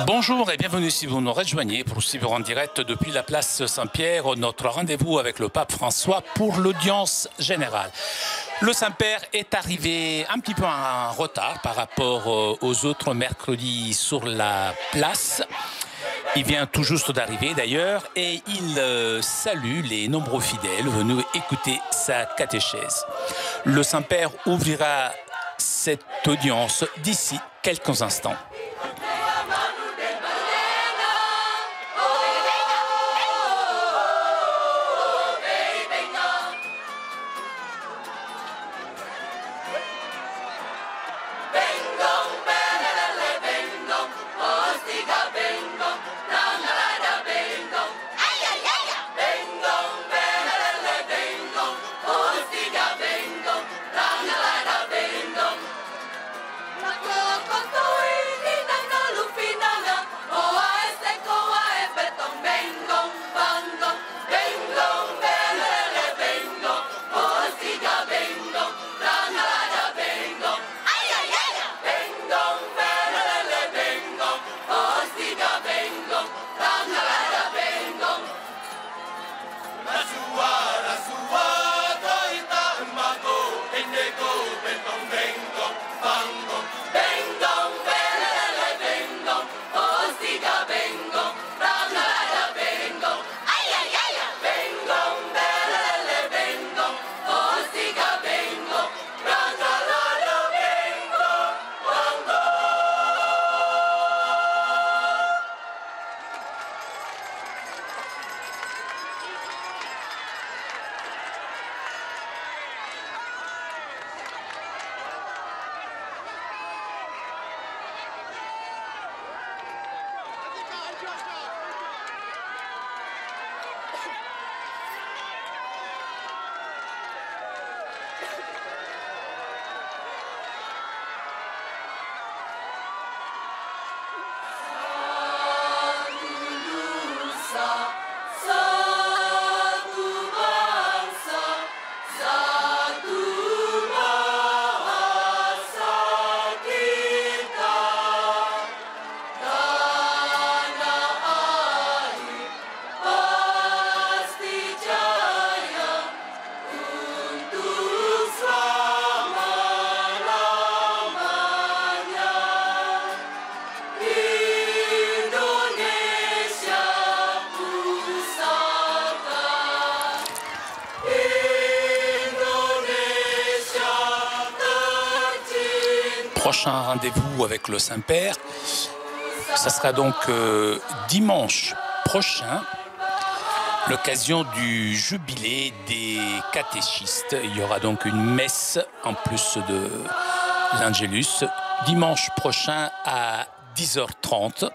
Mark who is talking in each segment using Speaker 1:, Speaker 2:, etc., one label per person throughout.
Speaker 1: Bonjour et bienvenue si vous nous rejoignez pour suivre en direct depuis la place Saint-Pierre notre rendez-vous avec le pape François pour l'audience générale. Le Saint-Père est arrivé un petit peu en retard par rapport aux autres mercredis sur la place. Il vient tout juste d'arriver d'ailleurs et il salue les nombreux fidèles venus écouter sa catéchèse. Le Saint-Père ouvrira cette audience d'ici quelques instants. Prochain rendez-vous avec le Saint-Père, ça sera donc dimanche prochain, l'occasion du jubilé des catéchistes. Il y aura donc une messe en plus de l'Angélus, dimanche prochain à 10h30.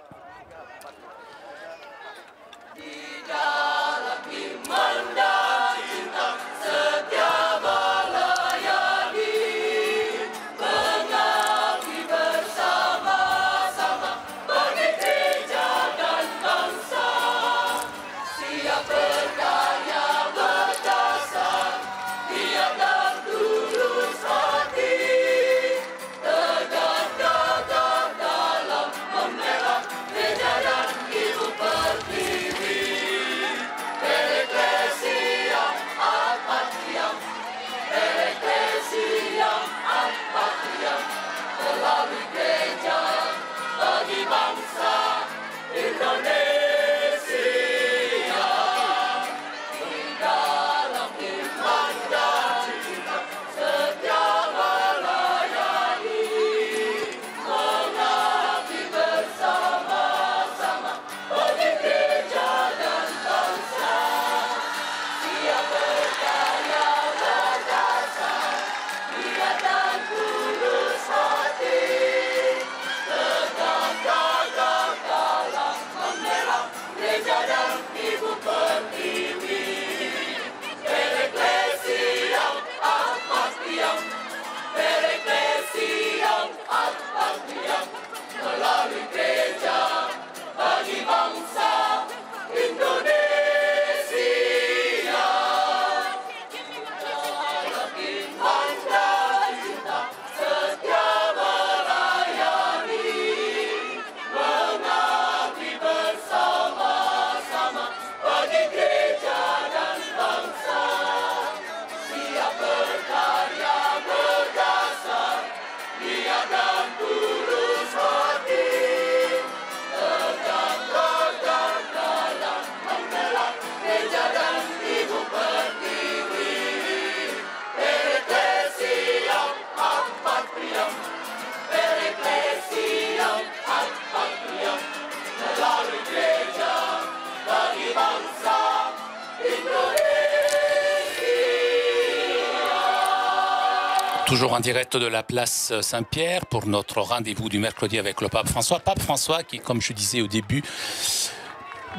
Speaker 1: Toujours en direct de la place Saint-Pierre pour notre rendez-vous du mercredi avec le pape François. Pape François qui, comme je disais au début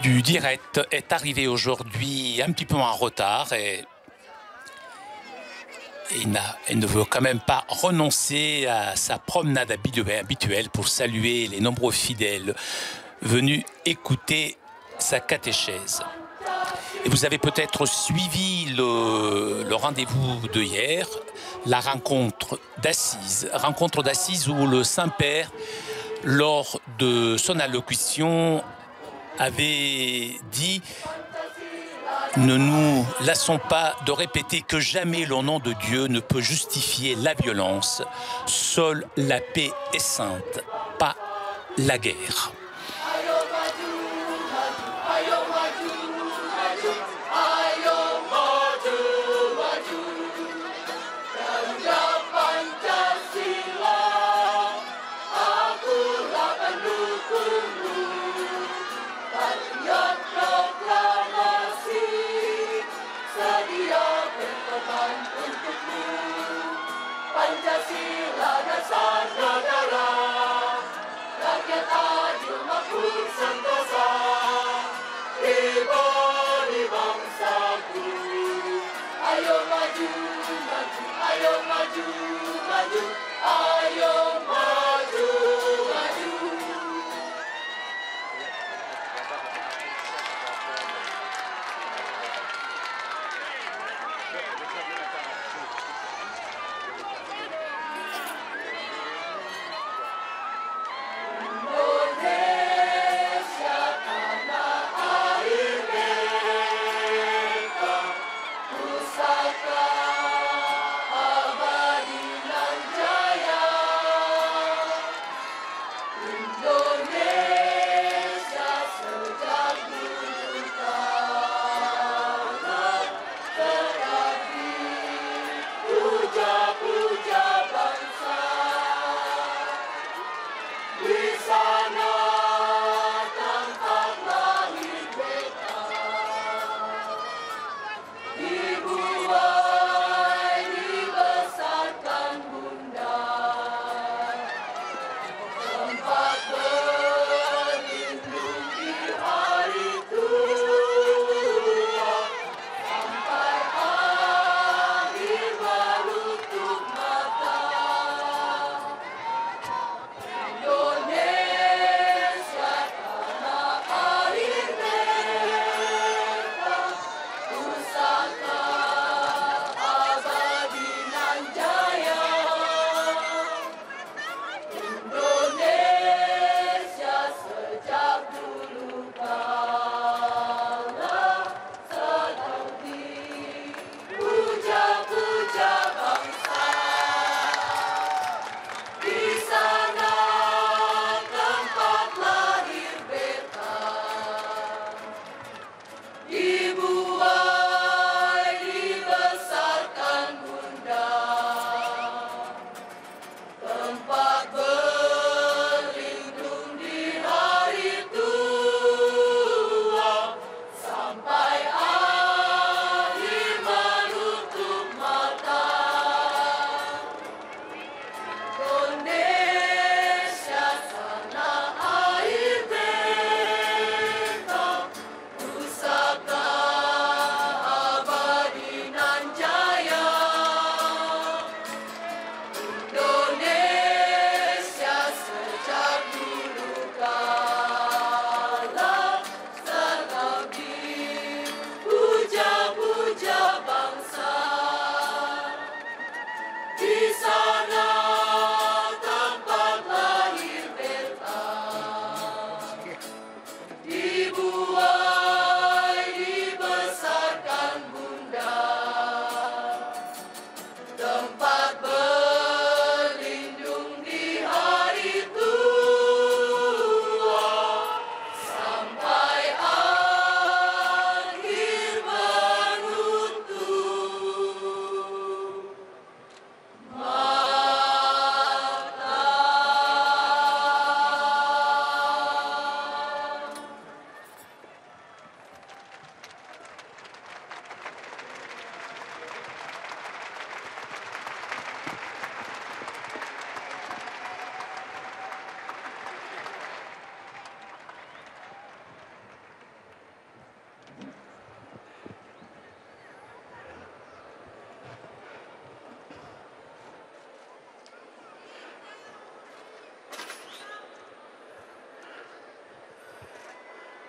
Speaker 1: du direct, est arrivé aujourd'hui un petit peu en retard et il ne veut quand même pas renoncer à sa promenade habituelle pour saluer les nombreux fidèles venus écouter sa catéchèse. Et vous avez peut-être suivi le rendez-vous de hier, la rencontre d'Assise où le Saint-Père, lors de son allocution, avait dit « Ne nous lassons pas de répéter que jamais le nom de Dieu ne peut justifier la violence. Seule la paix est sainte, pas la guerre. »
Speaker 2: Pancasila dan Nusantara, rakyat adil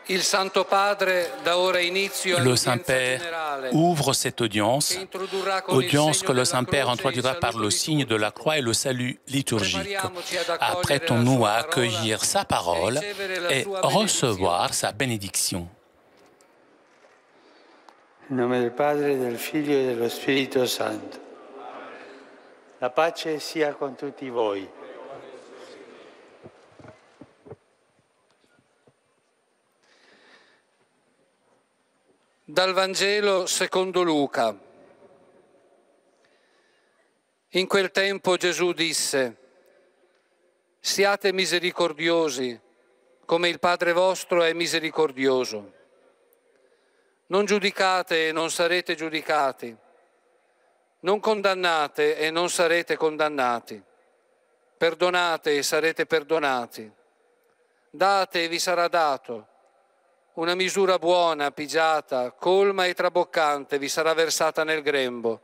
Speaker 2: Il Santo Padre dà ora inizio
Speaker 1: Le Saint-Père ouvre cette audience que le Saint-Père introduira par le signe de la croix et le salut liturgique. Apprêtons-nous à accueillir sa parole et recevoir sa bénédiction.
Speaker 3: In nome del Padre, del Figlio e dello Spirito Santo. La pace sia con tutti voi.
Speaker 2: Dal Vangelo secondo Luca. In quel tempo Gesù disse: siate misericordiosi, come il Padre vostro è misericordioso. Non giudicate e non sarete giudicati. Non condannate e non sarete condannati. Perdonate e sarete perdonati. Date e vi sarà dato. Una misura buona, pigiata, colma e traboccante vi sarà versata nel grembo,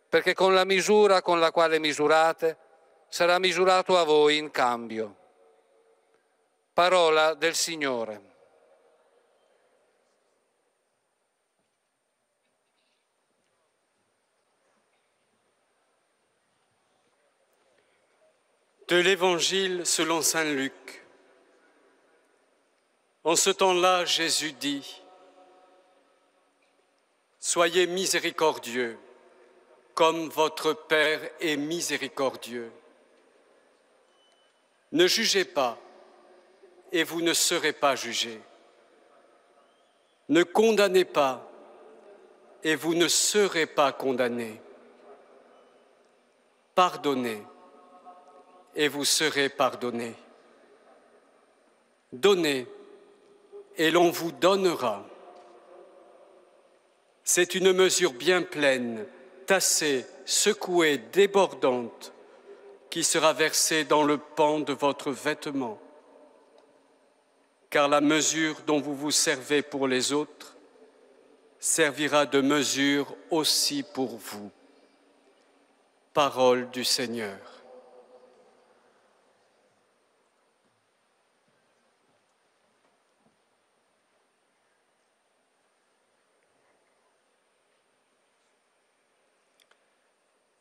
Speaker 2: perché con la misura con la quale misurate sarà misurato a voi in cambio. Parola del Signore.
Speaker 4: De l'Évangile selon saint Luc. En ce temps-là, Jésus dit: soyez miséricordieux, comme votre Père est miséricordieux. Ne jugez pas, et vous ne serez pas jugés. Ne condamnez pas, et vous ne serez pas condamnés. Pardonnez, et vous serez pardonnés. Donnez, et l'on vous donnera. C'est une mesure bien pleine, tassée, secouée, débordante, qui sera versée dans le pan de votre vêtement. Car la mesure dont vous vous servez pour les autres servira de mesure aussi pour vous. Parole du Seigneur.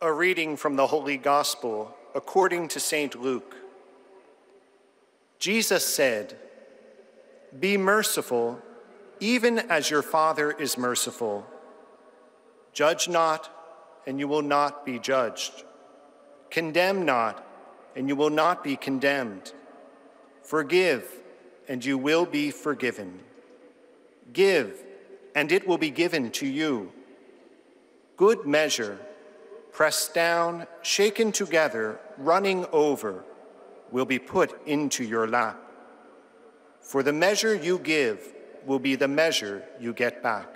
Speaker 5: A reading from the Holy Gospel according to St. Luke. Jesus said, "Be merciful, even as your Father is merciful. Judge not, and you will not be judged. Condemn not, and you will not be condemned. Forgive, and you will be forgiven. Give, and it will be given to you. Good measure, pressed down, shaken together, running over, will be put into your lap. For the measure you give will be the measure you get back."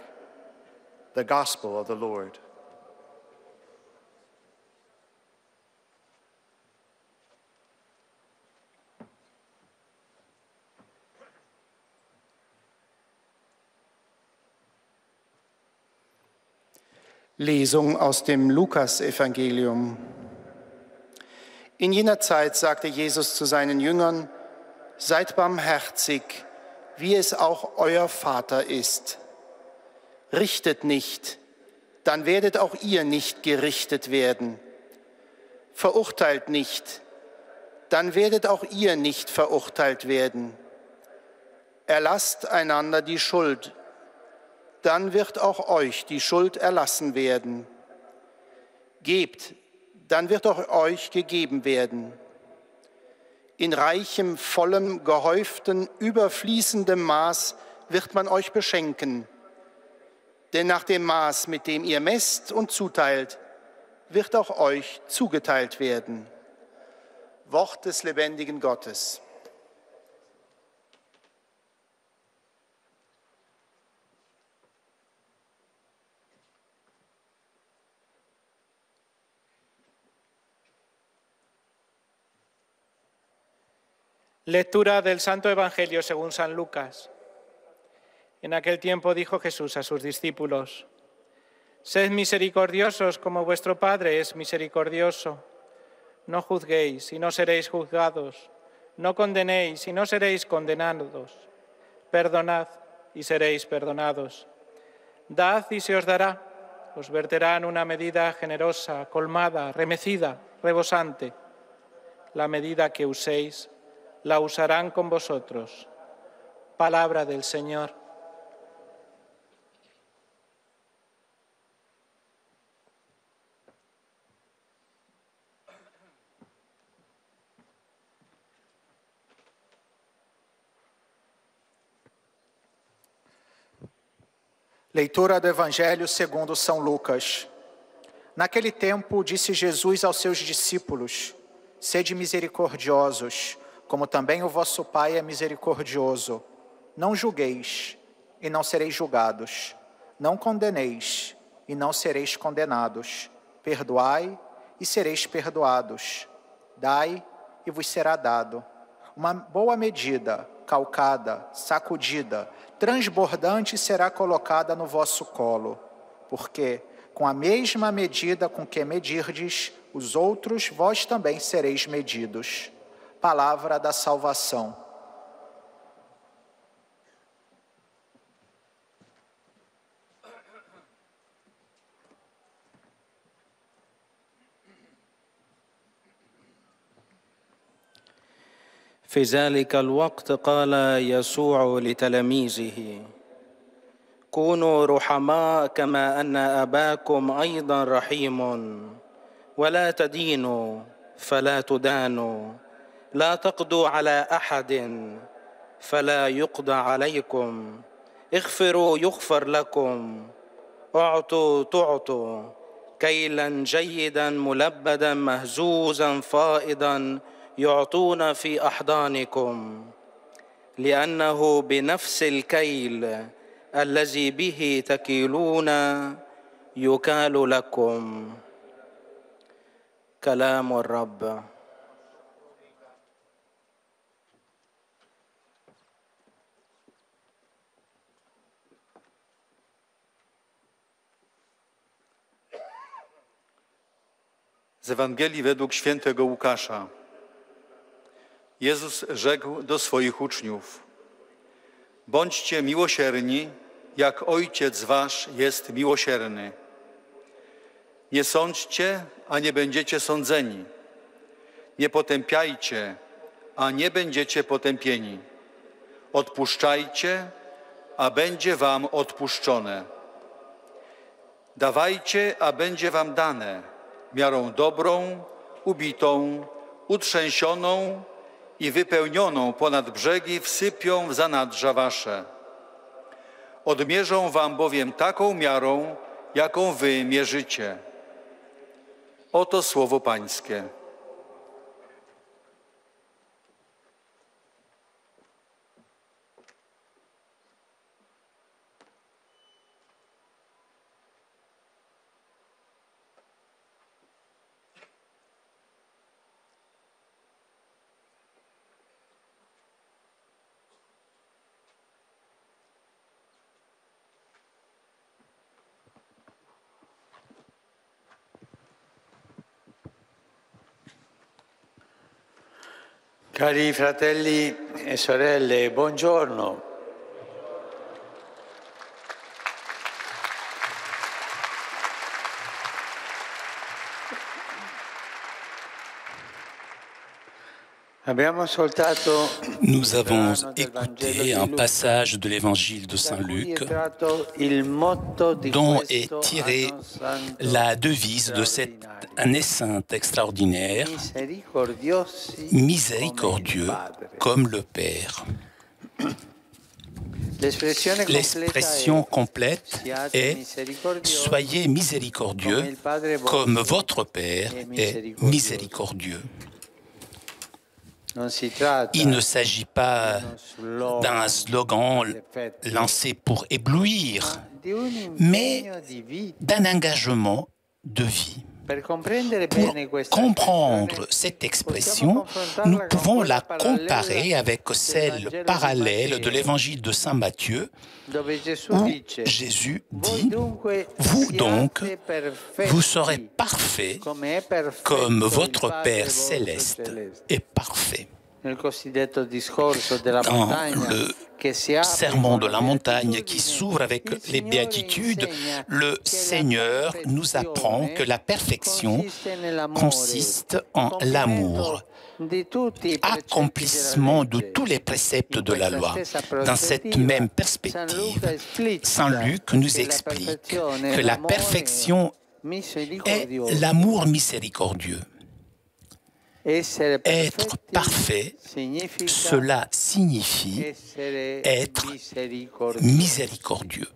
Speaker 5: The Gospel of the Lord.
Speaker 6: Lesung aus dem Lukasevangelium. In jener Zeit sagte Jesus zu seinen Jüngern: Seid barmherzig, wie es auch euer Vater ist. Richtet nicht, dann werdet auch ihr nicht gerichtet werden. Verurteilt nicht, dann werdet auch ihr nicht verurteilt werden. Erlasst einander die Schuld, dann wird auch euch die Schuld erlassen werden. Gebt, dann wird auch euch gegeben werden. In reichem, vollem, gehäuften, überfließendem Maß wird man euch beschenken. Denn nach dem Maß, mit dem ihr messt und zuteilt, wird auch euch zugeteilt werden. Wort des lebendigen Gottes.
Speaker 7: Lectura del Santo Evangelio según San Lucas. En aquel tiempo dijo Jesús a sus discípulos: Sed misericordiosos como vuestro Padre es misericordioso. No juzguéis y no seréis juzgados. No condenéis y no seréis condenados. Perdonad y seréis perdonados. Dad y se os dará. Os verterán una medida generosa, colmada, remecida, rebosante. La medida que uséis, la usarán con vosotros. Palabra del Señor.
Speaker 6: Leitura do Evangelho segundo São Lucas. Naquele tempo, disse Jesus aos seus discípulos: Sede misericordiosos, como também o vosso Pai é misericordioso. Não julgueis, e não sereis julgados. Não condeneis, e não sereis condenados. Perdoai, e sereis perdoados. Dai, e vos será dado. Uma boa medida, calcada, sacudida, transbordante será colocada no vosso colo, porque com a mesma medida com que medirdes os outros, vós também sereis medidos. Palavra da salvação.
Speaker 8: في ذلك الوقت قال يسوع لتلاميذه: كونوا رحماء كما أن أباكم أيضا رحيم، ولا تدينوا فلا تدانوا، لا تقضوا على أحد فلا يقضى عليكم، اغفروا يغفر لكم، اعطوا تعطوا، كيلا جيدا ملبدا مهزوزا فائضا يعطون في أحضانكم، لأنه بنفس الكيل الذي به تكيلون يكال لكم. كلام الرب.
Speaker 9: Z Ewangelii według świętego Łukasza. Jezus rzekł do swoich uczniów: Bądźcie miłosierni, jak Ojciec wasz jest miłosierny. Nie sądźcie, a nie będziecie sądzeni. Nie potępiajcie, a nie będziecie potępieni. Odpuszczajcie, a będzie wam odpuszczone. Dawajcie, a będzie wam dane, miarą dobrą, ubitą, utrzęsioną i wypełnioną ponad brzegi wsypią w zanadrza wasze. Odmierzą wam bowiem taką miarą, jaką wy mierzycie. Oto słowo Pańskie.
Speaker 3: Cari fratelli e sorelle, buongiorno.
Speaker 1: Nous avons écouté un passage de l'évangile de Saint Luc dont est tirée la devise de cette année sainte extraordinaire: miséricordieux comme le Père. L'expression complète est « Soyez miséricordieux comme votre Père est miséricordieux ». Il ne s'agit pas d'un slogan lancé pour éblouir, mais d'un engagement de vie. Pour comprendre cette expression, nous pouvons la comparer avec celle parallèle de l'évangile de Saint Matthieu, où Jésus dit « Vous donc, vous serez parfaits comme votre Père céleste est parfait ».
Speaker 3: nel cosiddetto discorso della
Speaker 1: Dans
Speaker 3: montagna,
Speaker 1: le
Speaker 3: che si apre
Speaker 1: sermon de
Speaker 3: con
Speaker 1: la
Speaker 3: le
Speaker 1: montagne
Speaker 3: beatitudini,
Speaker 1: qui s'ouvre avec
Speaker 3: il
Speaker 1: les
Speaker 3: Signore
Speaker 1: béatitudes,
Speaker 3: insegna
Speaker 1: le
Speaker 3: che
Speaker 1: Seigneur
Speaker 3: la
Speaker 1: nous apprend que la perfection
Speaker 3: consiste nell'amore,
Speaker 1: consiste en l'amour,
Speaker 3: di tutti i precetti
Speaker 1: accomplissement
Speaker 3: della
Speaker 1: de
Speaker 3: legge.
Speaker 1: tous les préceptes de la loi. Dans cette
Speaker 3: prospettiva,
Speaker 1: même
Speaker 3: San
Speaker 1: perspective,
Speaker 3: Luca esplicita
Speaker 1: Saint Luc nous
Speaker 3: che la
Speaker 1: explique
Speaker 3: perfezione è
Speaker 1: que la
Speaker 3: l'amore
Speaker 1: perfection est
Speaker 3: misericordioso.
Speaker 1: l'amour miséricordieux.
Speaker 3: Essere
Speaker 1: Être
Speaker 3: perfetti
Speaker 1: parfait,
Speaker 3: significa
Speaker 1: cela signifie
Speaker 3: essere
Speaker 1: être
Speaker 3: misericordioso.
Speaker 1: miséricordieux.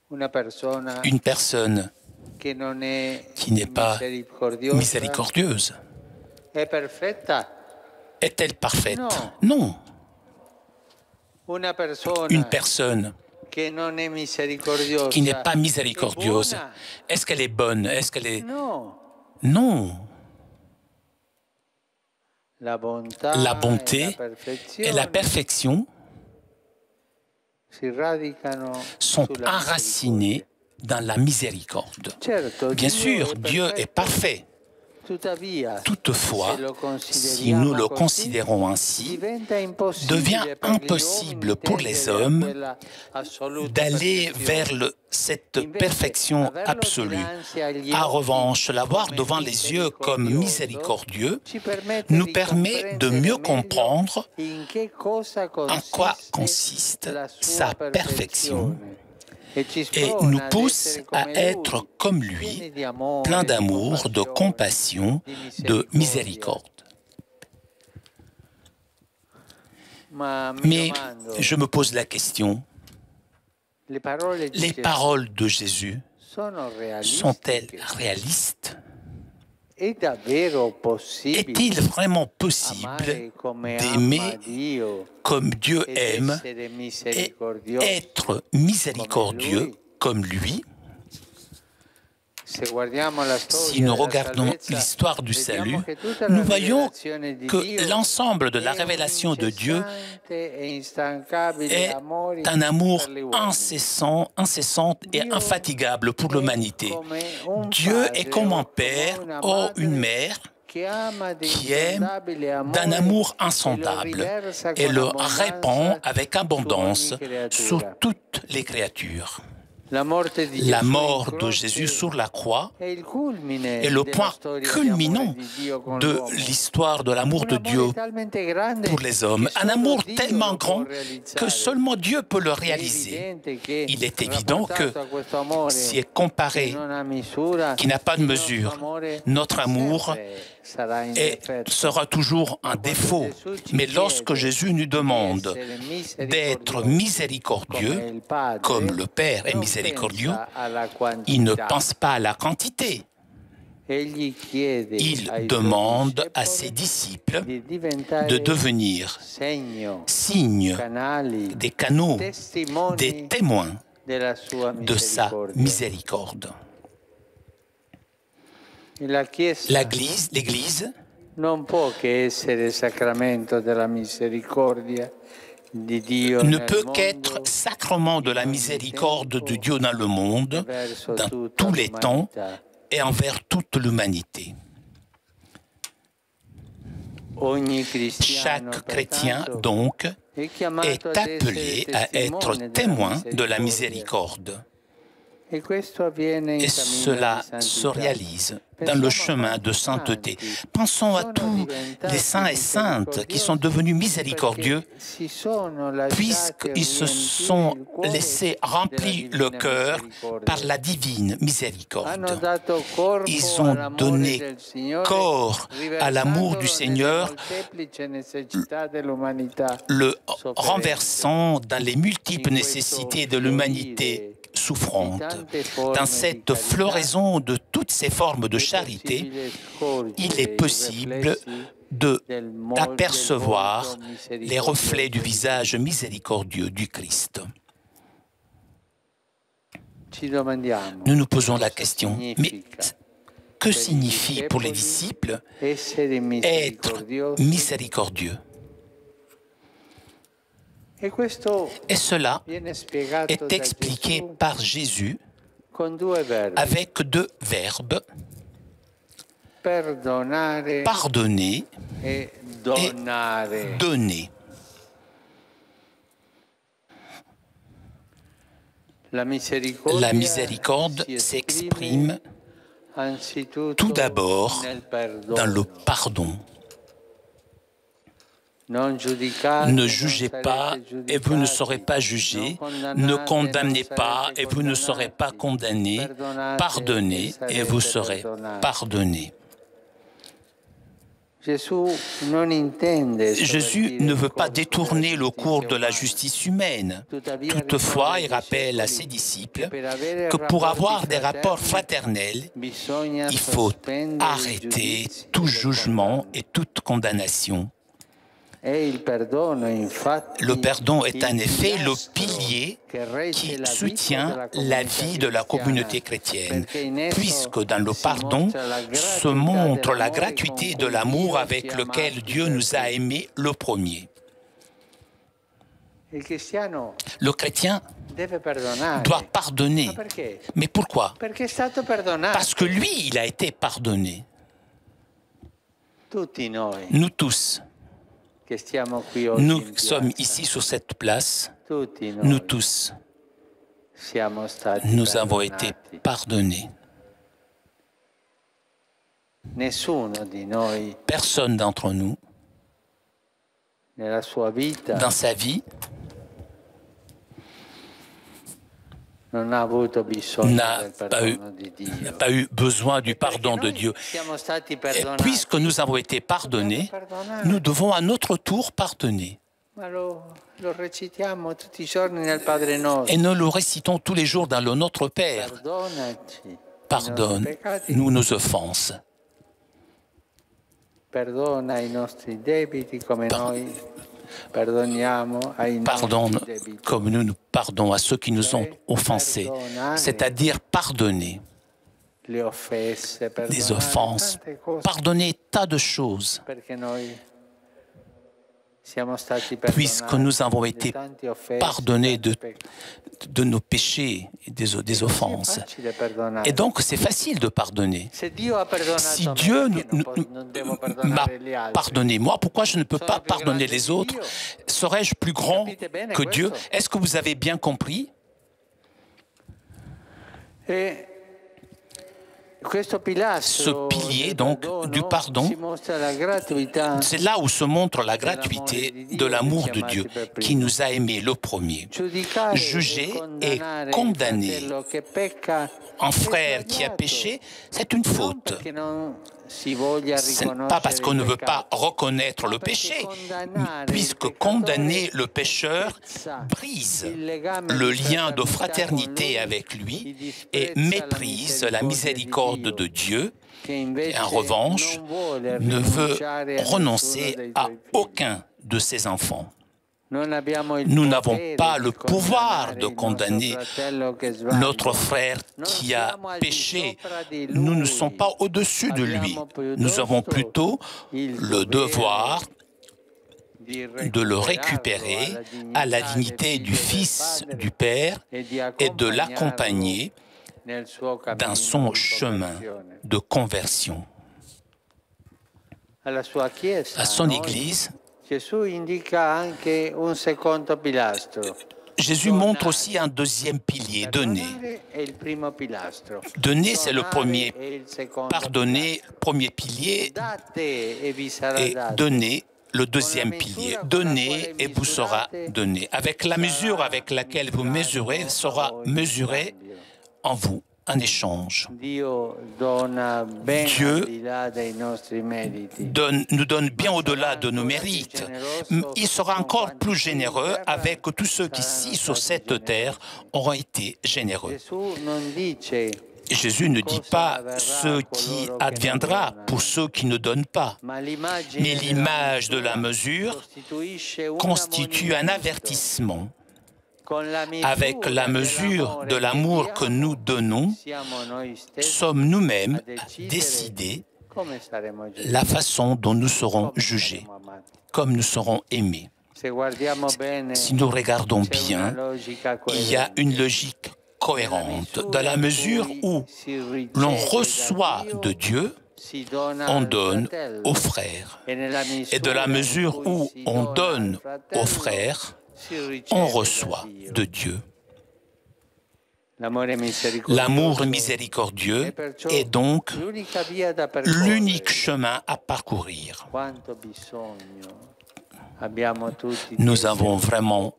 Speaker 3: Una persona
Speaker 1: Une personne
Speaker 3: che non è
Speaker 1: qui n'est pas
Speaker 3: misericordiosa
Speaker 1: miséricordieuse,
Speaker 3: è perfetta.
Speaker 1: est-elle parfaite?
Speaker 3: No.
Speaker 1: Non.
Speaker 3: Una persona
Speaker 1: Une personne
Speaker 3: che non è misericordiosa
Speaker 1: qui n'est pas miséricordieuse,
Speaker 3: è buona?
Speaker 1: est-ce qu'elle est bonne? Est-ce qu'elle est...
Speaker 3: No.
Speaker 1: Non.
Speaker 3: La bontà
Speaker 1: La bonté et la perfection
Speaker 3: si radicano
Speaker 1: sont
Speaker 3: sulla
Speaker 1: enracinées dans la miséricorde.
Speaker 3: Certo,
Speaker 1: Bien
Speaker 3: Dio
Speaker 1: sûr,
Speaker 3: è
Speaker 1: Dieu est
Speaker 3: perfetto.
Speaker 1: parfait.
Speaker 3: Tuttavia,
Speaker 1: Toutefois,
Speaker 3: se lo
Speaker 1: si nous le
Speaker 3: consideriamo così,
Speaker 1: considérons ainsi,
Speaker 3: diventa impossibile
Speaker 1: devient
Speaker 3: per gli
Speaker 1: impossible
Speaker 3: uomini
Speaker 1: pour les
Speaker 3: tendere a
Speaker 1: hommes
Speaker 3: quella assoluta
Speaker 1: d'aller
Speaker 3: perfezione.
Speaker 1: vers cette
Speaker 3: Invece,
Speaker 1: perfection
Speaker 3: averlo
Speaker 1: absolue.
Speaker 3: dinanzi agli
Speaker 1: En
Speaker 3: occhi
Speaker 1: revanche, l'avoir
Speaker 3: come
Speaker 1: devant les yeux comme miséricordieux
Speaker 3: ci permette
Speaker 1: nous
Speaker 3: di
Speaker 1: permet de
Speaker 3: comprendere
Speaker 1: mieux
Speaker 3: meglio
Speaker 1: comprendre
Speaker 3: in che cosa
Speaker 1: en quoi
Speaker 3: consiste
Speaker 1: consiste
Speaker 3: la sua
Speaker 1: sa perfection
Speaker 3: e ci
Speaker 1: et
Speaker 3: sprona
Speaker 1: nous
Speaker 3: ad
Speaker 1: pousse
Speaker 3: essere
Speaker 1: à
Speaker 3: come
Speaker 1: être
Speaker 3: lui,
Speaker 1: comme
Speaker 3: pieni
Speaker 1: lui,
Speaker 3: di amore,
Speaker 1: plein
Speaker 3: di
Speaker 1: d'amour, de compassion, de miséricorde.
Speaker 3: Ma mi
Speaker 1: Mais
Speaker 3: domando,
Speaker 1: je me pose la question,
Speaker 3: le parole di
Speaker 1: les
Speaker 3: Gesù
Speaker 1: paroles de Jésus
Speaker 3: sono
Speaker 1: sont-elles
Speaker 3: realistiche?
Speaker 1: réalistes?
Speaker 3: È davvero possibile
Speaker 1: Est-il vraiment possible
Speaker 3: amare come ama
Speaker 1: d'aimer
Speaker 3: Dio
Speaker 1: comme Dieu
Speaker 3: ed
Speaker 1: aime
Speaker 3: essere
Speaker 1: et
Speaker 3: misericordioso?
Speaker 1: être miséricordieux comme lui?
Speaker 3: Se guardiamo la storia
Speaker 1: Si nous
Speaker 3: della
Speaker 1: regardons
Speaker 3: salvezza,
Speaker 1: l'histoire du
Speaker 3: vediamo
Speaker 1: salut,
Speaker 3: che tutta la
Speaker 1: nous voyons
Speaker 3: rivelazione di
Speaker 1: que
Speaker 3: Dio
Speaker 1: l'ensemble de la
Speaker 3: è un
Speaker 1: révélation de Dieu
Speaker 3: incessante e instancabile
Speaker 1: est
Speaker 3: amore
Speaker 1: un amour
Speaker 3: per gli uomini.
Speaker 1: incessant et
Speaker 3: Dio
Speaker 1: infatigable pour
Speaker 3: è
Speaker 1: l'humanité.
Speaker 3: come un
Speaker 1: Dieu
Speaker 3: padre
Speaker 1: est comme un
Speaker 3: o come
Speaker 1: père
Speaker 3: una
Speaker 1: ou
Speaker 3: madre
Speaker 1: une mère
Speaker 3: che ama
Speaker 1: qui aime
Speaker 3: d'insondabile amore
Speaker 1: d'un amour
Speaker 3: e lo
Speaker 1: insondable
Speaker 3: riversa
Speaker 1: et
Speaker 3: con
Speaker 1: le
Speaker 3: abbondanza
Speaker 1: répand avec
Speaker 3: su
Speaker 1: abondance
Speaker 3: ogni creatura.
Speaker 1: sur toutes les créatures.
Speaker 3: La morte di
Speaker 1: La
Speaker 3: Gesù
Speaker 1: mort
Speaker 3: in
Speaker 1: de
Speaker 3: croce
Speaker 1: Jésus sur la croix
Speaker 3: è il culmine
Speaker 1: est le
Speaker 3: della
Speaker 1: point
Speaker 3: storia di
Speaker 1: culminant
Speaker 3: amore di Dio con
Speaker 1: de
Speaker 3: l'uomo.
Speaker 1: l'histoire de l'amour de
Speaker 3: Un
Speaker 1: Dieu
Speaker 3: amore talmente grande
Speaker 1: pour les hommes.
Speaker 3: che
Speaker 1: Un
Speaker 3: solo
Speaker 1: amour
Speaker 3: Dio
Speaker 1: tellement
Speaker 3: lo può
Speaker 1: grand
Speaker 3: realizzare.
Speaker 1: que seulement Dieu peut le
Speaker 3: È
Speaker 1: réaliser.
Speaker 3: evidente che,
Speaker 1: Il est évident que
Speaker 3: rapportato a questo amore
Speaker 1: si est
Speaker 3: che
Speaker 1: comparé,
Speaker 3: non ha misura,
Speaker 1: qui n'a pas de
Speaker 3: il nostro
Speaker 1: mesure,
Speaker 3: amore
Speaker 1: notre amour
Speaker 3: sempre sarà
Speaker 1: et
Speaker 3: imperfetto.
Speaker 1: sera toujours un défaut. Mais lorsque Jésus nous demande d'être miséricordieux, comme le Père est miséricordieux, il ne pense pas à la quantité. Il demande à ses disciples de devenir signes, des canaux, des témoins de sa miséricorde. L'Église
Speaker 3: non può che essere sacramento della misericordia di Dio
Speaker 1: ne
Speaker 3: nel
Speaker 1: peut
Speaker 3: mondo,
Speaker 1: qu'être sacrement de la miséricorde de Dieu dans le monde,
Speaker 3: verso
Speaker 1: dans
Speaker 3: tutta
Speaker 1: tous les temps
Speaker 3: l'umanità.
Speaker 1: et envers toute l'humanité.
Speaker 3: Ogni cristiano,
Speaker 1: Chaque chrétien,
Speaker 3: pertanto,
Speaker 1: donc,
Speaker 3: è chiamato
Speaker 1: est
Speaker 3: ad
Speaker 1: appelé
Speaker 3: essere
Speaker 1: à être
Speaker 3: testimone
Speaker 1: témoin de la
Speaker 3: misericordia.
Speaker 1: miséricorde.
Speaker 3: E questo avviene in
Speaker 1: Et
Speaker 3: cammino
Speaker 1: cela
Speaker 3: di
Speaker 1: se
Speaker 3: santità.
Speaker 1: réalise dans le chemin de sainteté. Pensons à tous les saints et saintes qui sont devenus miséricordieux puisqu'ils se sont laissés remplir le cœur par la divine miséricorde. Ils ont donné corps à l'amour du Seigneur, le renversant dans les multiples nécessités de l'humanité souffrante. Dans cette floraison de toutes ces formes de charité, il est possible d'apercevoir les reflets du visage miséricordieux du Christ. Nous nous posons la question, mais que signifie pour les disciples être miséricordieux? Et cela est expliqué par Jésus avec deux verbes. pardonner
Speaker 3: e
Speaker 1: et
Speaker 3: donare.
Speaker 1: donner.
Speaker 3: La
Speaker 1: La miséricorde s'exprime tout d'abord dans le pardon. Ne jugez pas et vous ne serez pas jugés. Ne condamnez pas et vous ne serez pas condamnés. Pardonnez et vous serez pardonnés. Jésus ne veut pas détourner le cours de la justice humaine. Toutefois, il rappelle à ses disciples que pour avoir des rapports fraternels, il faut arrêter tout jugement et toute condamnation. Le pardon est en effet le pilier qui soutient la vie de la communauté chrétienne, puisque dans le pardon se montre la gratuité de l'amour avec lequel Dieu nous a aimés le premier. Le chrétien doit pardonner. Mais pourquoi? Parce que lui, il a été pardonné. Nous tous. Nous sommes ici sur cette place, nous tous, nous avons été pardonnés. Personne d'entre nous, dans sa vie, n'a pas eu besoin du pardon de Dieu. Et puisque nous avons été pardonnés, nous devons à notre tour pardonner. Et nous le récitons tous les jours dans le Notre Père. Pardonne-nous nos offenses. Pardonne comme nous pardonnons à ceux qui nous ont offensés, c'est-à-dire pardonner des offenses, pardonner tas de choses, puisque nous avons été pardonnés de nos péchés et des offenses. Et donc, c'est facile de pardonner. Si Dieu m'a pardonné, moi, pourquoi je ne peux pas pardonner les autres? Serais-je plus grand que Dieu? Est-ce que vous avez bien compris? Ce pilier donc du pardon, c'est là où se montre la gratuité de l'amour de Dieu qui nous a aimés le premier. Juger et condamner un frère qui a péché, c'est une faute. Ce n'est pas parce qu'on ne veut pas reconnaître le péché, puisque condamner le pécheur brise le lien de fraternité avec lui et méprise la miséricorde de Dieu, et en revanche ne veut renoncer à aucun de ses enfants. Nous n'avons pas le pouvoir de condamner notre frère qui a péché. Nous ne sommes pas au-dessus de lui. Nous avons plutôt le devoir de le récupérer à la dignité du Fils du Père et de l'accompagner dans son chemin de conversion. À son Église, Jésus montre aussi un deuxième pilier, donner. Donner, c'est le premier. Pardonner, le premier pilier. Et donner, le deuxième pilier. Donner et vous sera donné. Avec la mesure avec laquelle vous mesurez, sera mesuré en vous. Un échange. Dieu nous donne bien au-delà de nos mérites. Il sera encore plus généreux avec tous ceux qui, ici, sur cette terre, auront été généreux. Jésus ne dit pas ce qui adviendra pour ceux qui ne donnent pas. Mais l'image de la mesure constitue un avertissement. Avec la mesure de l'amour que nous donnons, sommes nous-mêmes décidés la façon dont nous serons jugés, comme nous serons aimés. Si nous regardons bien, il y a une logique cohérente, dans la mesure où l'on reçoit de Dieu on donne aux frères. Et de la mesure où on donne aux frères, on reçoit de Dieu. L'amour miséricordieux est donc l'unique chemin à parcourir. Nous avons vraiment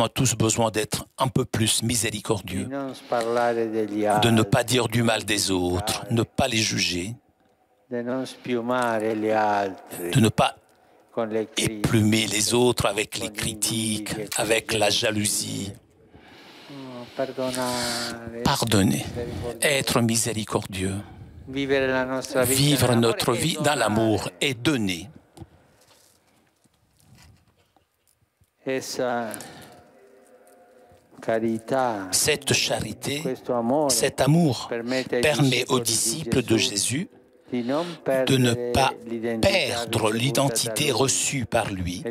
Speaker 1: tous besoin d'être un peu plus miséricordieux, de ne pas dire du mal des autres, ne pas les juger, de ne pas éplumer les autres avec les critiques, avec la jalousie. Pardonner, être miséricordieux, vivre notre vie dans l'amour et donner. Cette charité, cet amour permet aux disciples de Jésus de ne pas perdre l'identité reçue par lui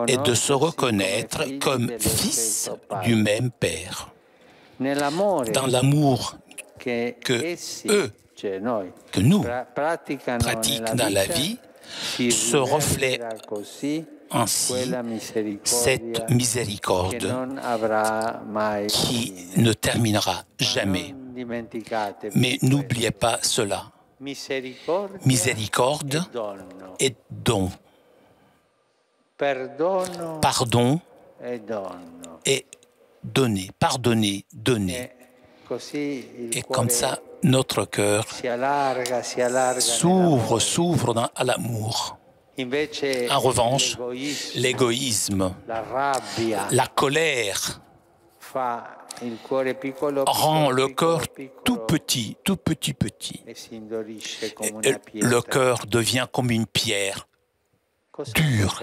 Speaker 1: et de se reconnaître comme fils du même Père. Dans l'amour que nous pratiquons dans la vie, se reflète ainsi cette miséricorde qui ne terminera jamais. Mais n'oubliez pas cela. Miséricorde et don. Pardon et donner. Pardonner, donner. Et comme ça, notre cœur s'ouvre à l'amour. En revanche, l'égoïsme, la colère rend le cœur tout petit. Et le cœur devient comme une pierre dure.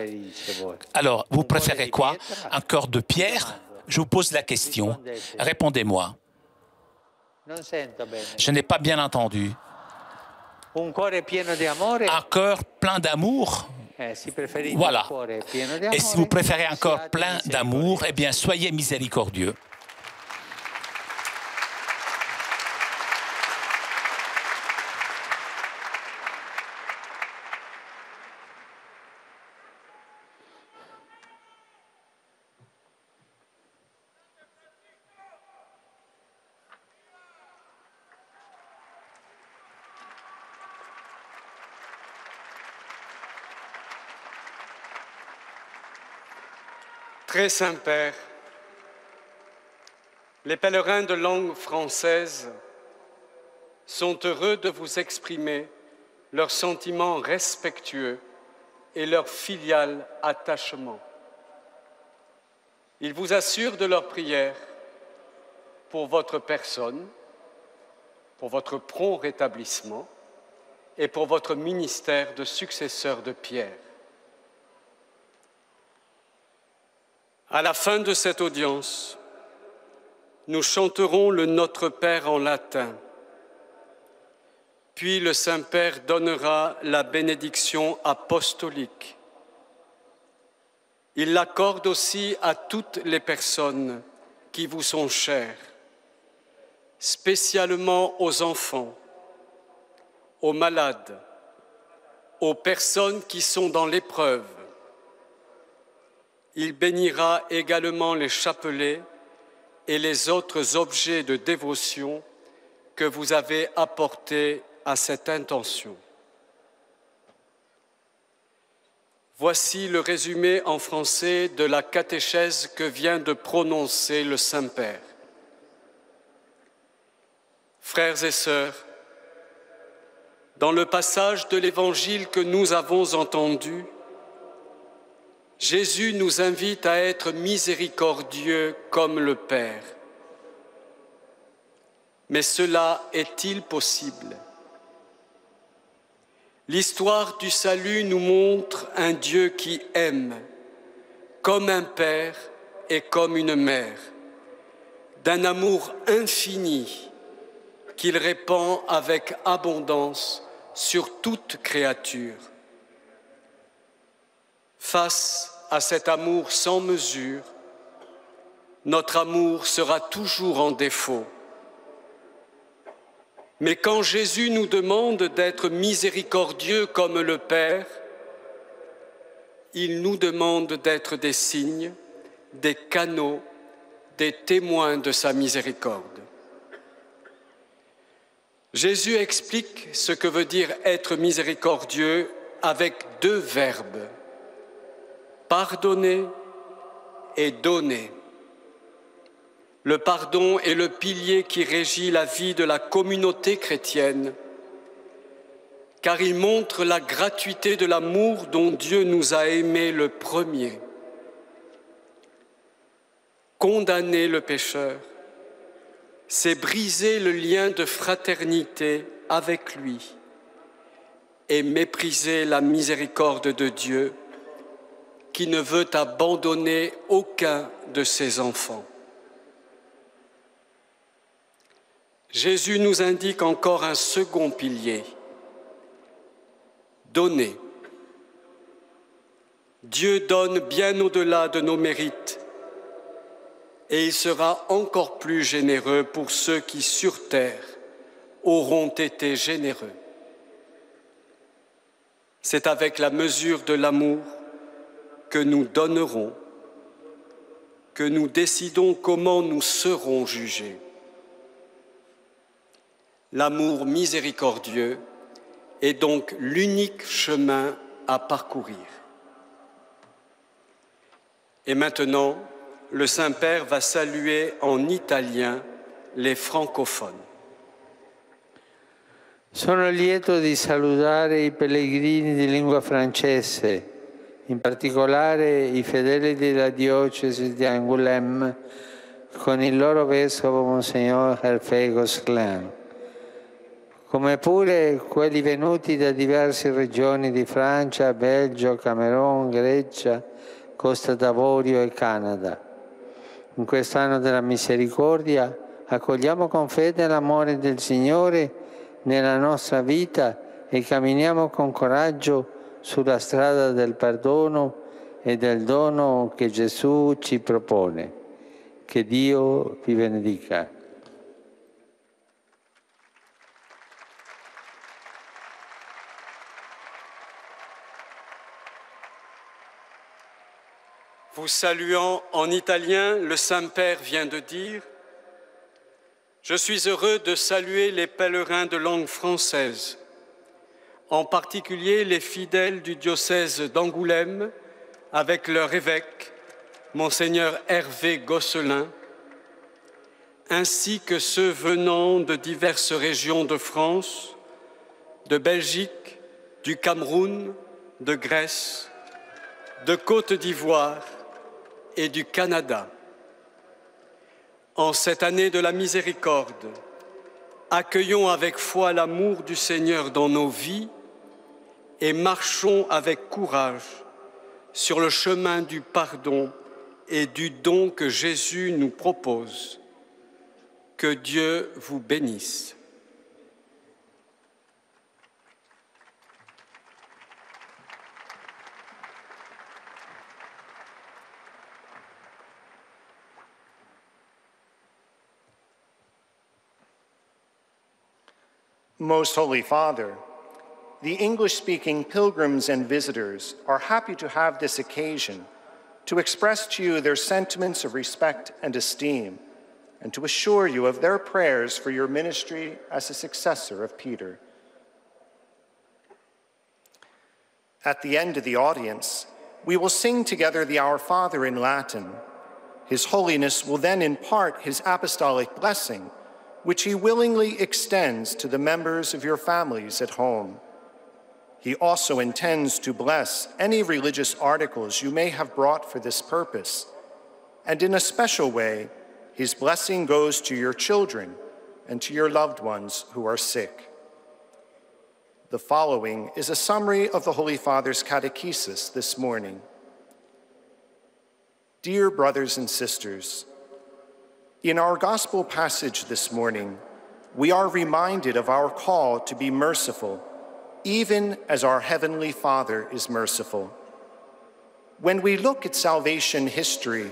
Speaker 1: Alors, vous préférez quoi? Un cœur de pierre? Je vous pose la question. Répondez-moi. Je n'ai pas bien entendu. Un cœur plein d'amour? Voilà. Et si vous préférez un cœur plein d'amour, eh bien, soyez miséricordieux.
Speaker 4: Très Saint-Père, les pèlerins de langue française sont heureux de vous exprimer leurs sentiments respectueux et leur filial attachement. Ils vous assurent de leur prière pour votre personne, pour votre prompt rétablissement et pour votre ministère de successeur de Pierre. À la fin de cette audience, nous chanterons le Notre Père en latin. Puis le Saint-Père donnera la bénédiction apostolique. Il l'accorde aussi à toutes les personnes qui vous sont chères, spécialement aux enfants, aux malades, aux personnes qui sont dans l'épreuve. Il bénira également les chapelets et les autres objets de dévotion que vous avez apportés à cette intention. Voici le résumé en français de la catéchèse que vient de prononcer le Saint-Père. Frères et sœurs, dans le passage de l'Évangile que nous avons entendu, Jésus nous invite à être miséricordieux comme le Père. Mais cela est-il possible? L'histoire du salut nous montre un Dieu qui aime, comme un père et comme une mère, d'un amour infini qu'il répand avec abondance sur toute créature. Face à cet amour sans mesure, notre amour sera toujours en défaut. Mais quand Jésus nous demande d'être miséricordieux comme le Père, il nous demande d'être des signes, des canaux, des témoins de sa miséricorde. Jésus explique ce que veut dire être miséricordieux avec deux verbes, pardonner et donner. Le pardon est le pilier qui régit la vie de la communauté chrétienne, car il montre la gratuité de l'amour dont Dieu nous a aimés le premier. Condamner le pécheur, c'est briser le lien de fraternité avec lui et mépriser la miséricorde de Dieu qui ne veut abandonner aucun de ses enfants. Jésus nous indique encore un second pilier, donner. Dieu donne bien au-delà de nos mérites et il sera encore plus généreux pour ceux qui, sur terre, auront été généreux. C'est avec la mesure de l'amour que nous donnerons, que nous décidons comment nous serons jugés. L'amour miséricordieux est donc l'unique chemin à parcourir. Et maintenant, le Saint-Père va saluer en italien les francophones.
Speaker 3: Sono lieto di salutare i pellegrini di lingua francese, in particolare i fedeli della diocesi di Angoulême, con il loro vescovo Monsignor Hervé Gosselin, come pure quelli venuti da diverse regioni di Francia, Belgio, Camerun, Grecia, Costa d'Avorio e Canada. In quest'anno della misericordia accogliamo con fede l'amore del Signore nella nostra vita e camminiamo con coraggio sulla strada del perdono e del dono che Gesù ci propone. Che Dio vi benedica.
Speaker 4: Vous saluant en italien, le Saint-Père vient de dire « Je suis heureux de saluer les pèlerins de langue française, en particulier les fidèles du diocèse d'Angoulême, avec leur évêque, Monseigneur Hervé Gosselin, ainsi que ceux venant de diverses régions de France, de Belgique, du Cameroun, de Grèce, de Côte d'Ivoire et du Canada. En cette année de la miséricorde, accueillons avec foi l'amour du Seigneur dans nos vies et marchons avec courage sur le chemin du pardon et du don que Jésus nous propose. Que Dieu vous bénisse.
Speaker 5: Most Holy Father, the English-speaking pilgrims and visitors are happy to have this occasion to express to you their sentiments of respect and esteem, and to assure you of their prayers for your ministry as a successor of Peter. At the end of the audience, we will sing together the Our Father in Latin. His Holiness will then impart his apostolic blessing, which he willingly extends to the members of your families at home. He also intends to bless any religious articles you may have brought for this purpose, and in a special way, his blessing goes to your children and to your loved ones who are sick. The following is a summary of the Holy Father's catechesis this morning. Dear brothers and sisters, in our gospel passage this morning, we are reminded of our call to be merciful, even as our Heavenly Father is merciful. When we look at salvation history,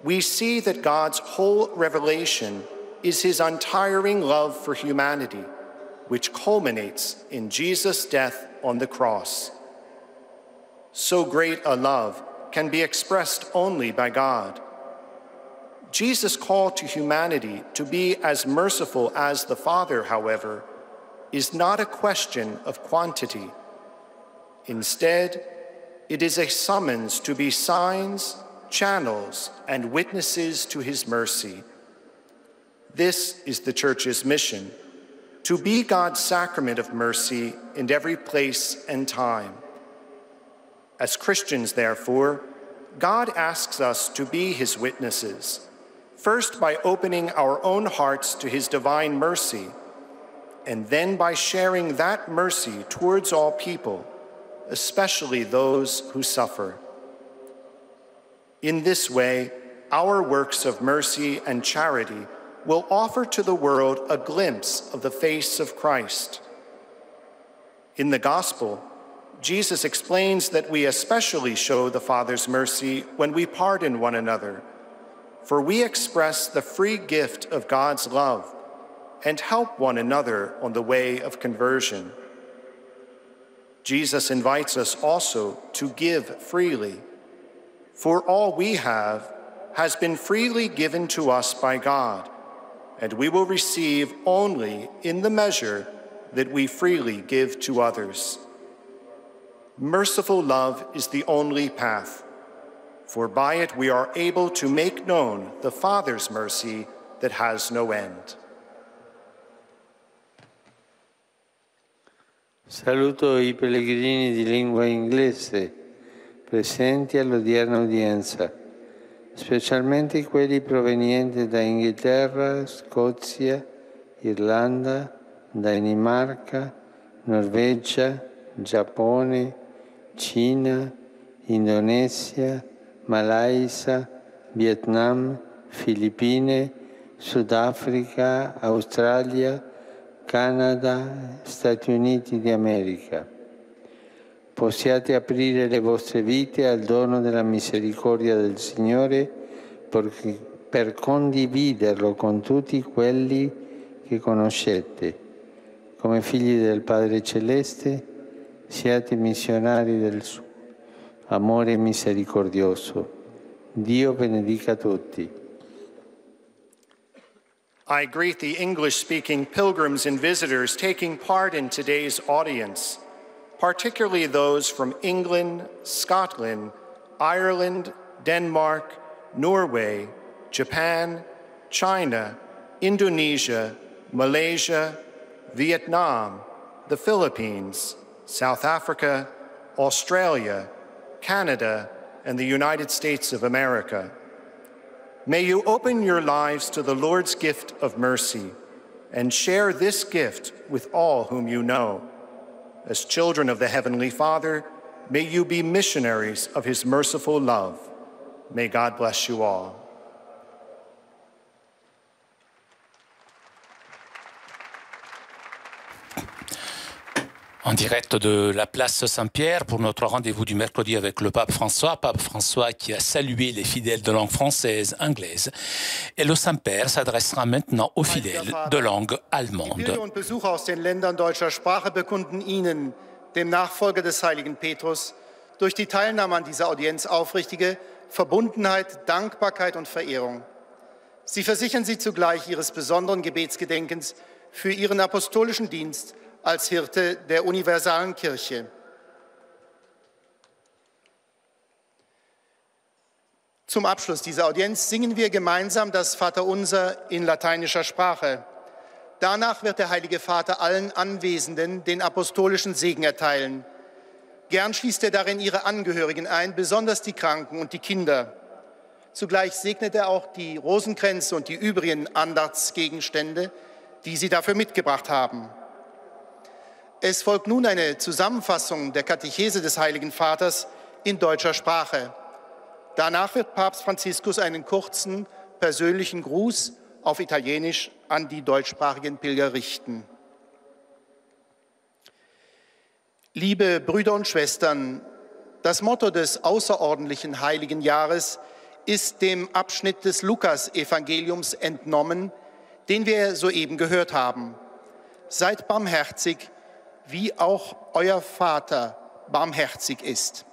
Speaker 5: we see that God's whole revelation is his untiring love for humanity, which culminates in Jesus' death on the cross. So great a love can be expressed only by God. Jesus' call to humanity to be as merciful as the Father, however, is not a question of quantity. Instead, it is a summons to be signs, channels, and witnesses to his mercy. This is the Church's mission, to be God's sacrament of mercy in every place and time. As Christians, therefore, God asks us to be his witnesses, first by opening our own hearts to his divine mercy, and then by sharing that mercy towards all people, especially those who suffer. In this way, our works of mercy and charity will offer to the world a glimpse of the face of Christ. In the Gospel, Jesus explains that we especially show the Father's mercy when we pardon one another, for we express the free gift of God's love and help one another on the way of conversion. Jesus invites us also to give freely, for all we have has been freely given to us by God, and we will receive only in the measure that we freely give to others. Merciful love is the only path, for by it we are able to make known the Father's mercy that has no end.
Speaker 3: Saluto I pellegrini di lingua inglese presenti all'odierna udienza, specialmente quelli provenienti da Inghilterra, Scozia, Irlanda, Danimarca, Norvegia, Giappone, Cina, Indonesia, Malaysia, Vietnam, Filippine, Sudafrica, Australia, Canada, Stati Uniti d'America. Possiate aprire le vostre vite al dono della misericordia del Signore per condividerlo con tutti quelli che conoscete. Come figli del Padre Celeste, siate missionari del suo amore misericordioso. Dio benedica tutti.
Speaker 5: I greet the English-speaking pilgrims and visitors taking part in today's audience, particularly those from England, Scotland, Ireland, Denmark, Norway, Japan, China, Indonesia, Malaysia, Vietnam, the Philippines, South Africa, Australia, Canada, and the United States of America. May you open your lives to the Lord's gift of mercy and share this gift with all whom you know. As children of the Heavenly Father, may you be missionaries of his merciful love. May God bless you all.
Speaker 1: En direct de la place Saint-Pierre pour notre rendez-vous du mercredi avec le pape François qui a salué les fidèles de langue française, anglaise. Et le Saint-Père s'adressera maintenant aux fidèles de langue allemande.
Speaker 6: Die Pilger und Besucher aus den Ländern deutscher Sprache bekunden Ihnen, dem Nachfolger des heiligen Petrus, durch die Teilnahme an dieser Audienz aufrichtige Verbundenheit, Dankbarkeit und Verehrung. Sie versichern Sie zugleich Ihres besonderen Gebetsgedenkens für Ihren apostolischen Dienst als Hirte der universalen Kirche. Zum Abschluss dieser Audienz singen wir gemeinsam das Vaterunser in lateinischer Sprache. Danach wird der Heilige Vater allen Anwesenden den apostolischen Segen erteilen. Gern schließt er darin ihre Angehörigen ein, besonders die Kranken und die Kinder. Zugleich segnet er auch die Rosenkränze und die übrigen Andachtsgegenstände, die sie dafür mitgebracht haben. Es folgt nun eine Zusammenfassung der Katechese des Heiligen Vaters in deutscher Sprache. Danach wird Papst Franziskus einen kurzen persönlichen Gruß auf Italienisch an die deutschsprachigen Pilger richten. Liebe Brüder und Schwestern, das Motto des außerordentlichen Heiligen Jahres ist dem Abschnitt des Lukas-Evangeliums entnommen, den wir soeben gehört haben. Seid barmherzig, wie auch euer Vater barmherzig ist.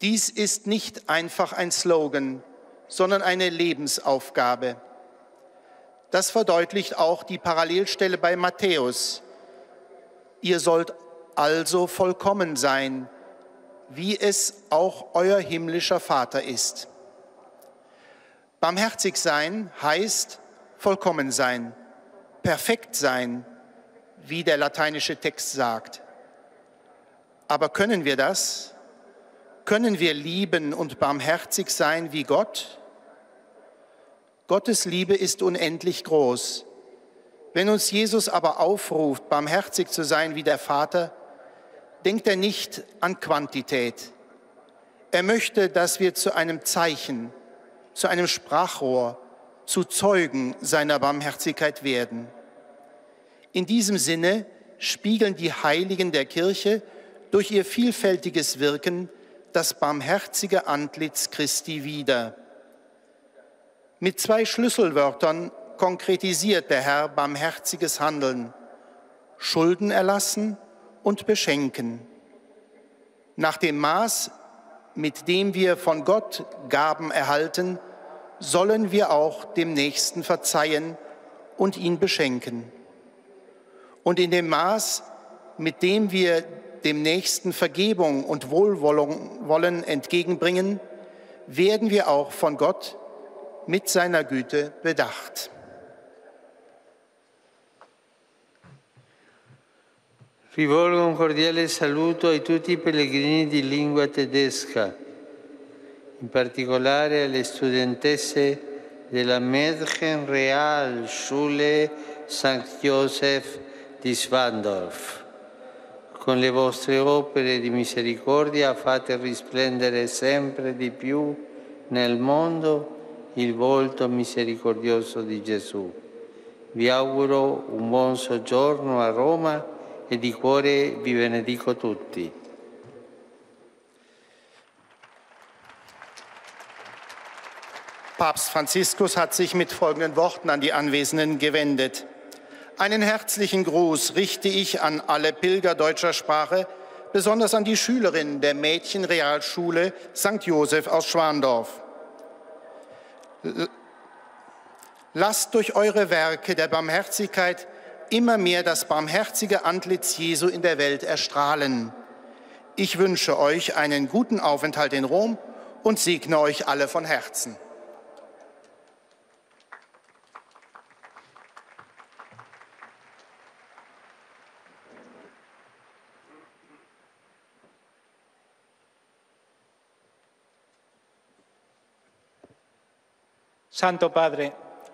Speaker 6: Dies ist nicht einfach ein Slogan, sondern eine Lebensaufgabe. Das verdeutlicht auch die Parallelstelle bei Matthäus. Ihr sollt also vollkommen sein, wie es auch euer himmlischer Vater ist. Barmherzig sein heißt vollkommen sein, perfekt sein, wie der lateinische Text sagt. Aber können wir das? Können wir lieben und barmherzig sein wie Gott? Gottes Liebe ist unendlich groß. Wenn uns Jesus aber aufruft, barmherzig zu sein wie der Vater, denkt er nicht an Quantität. Er möchte, dass wir zu einem Zeichen, zu einem Sprachrohr, zu Zeugen seiner Barmherzigkeit werden. In diesem Sinne spiegeln die Heiligen der Kirche durch ihr vielfältiges Wirken das barmherzige Antlitz Christi wider. Mit 2 Schlüsselwörtern konkretisiert der Herr barmherziges Handeln: Schulden erlassen und beschenken. Nach dem Maß, mit dem wir von Gott Gaben erhalten, sollen wir auch dem Nächsten verzeihen und ihn beschenken. Und in dem Maß, mit dem wir dem Nächsten Vergebung und Wohlwollen entgegenbringen, werden wir auch von Gott mit seiner Güte bedacht.
Speaker 3: Rivolgo un cordiale saluto a tutti i pellegrini di lingua tedesca, in particolare alle studentesse della Mädchenrealschule St. Joseph di Schwandorf. Con le vostre opere di misericordia fate risplendere sempre di più nel mondo il volto misericordioso di Gesù. Vi auguro un buon soggiorno a Roma e di cuore vi benedico tutti.
Speaker 6: Papst Franziskus hat sich mit folgenden Worten an die Anwesenden gewendet. Einen herzlichen Gruß richte ich an alle Pilger deutscher Sprache, besonders an die Schülerinnen der Mädchenrealschule St. Joseph aus Schwandorf. Lasst durch eure Werke der Barmherzigkeit immer mehr das barmherzige Antlitz Jesu in der Welt erstrahlen. Ich wünsche euch einen guten Aufenthalt in Rom und segne euch alle von Herzen.
Speaker 7: Santo Padre,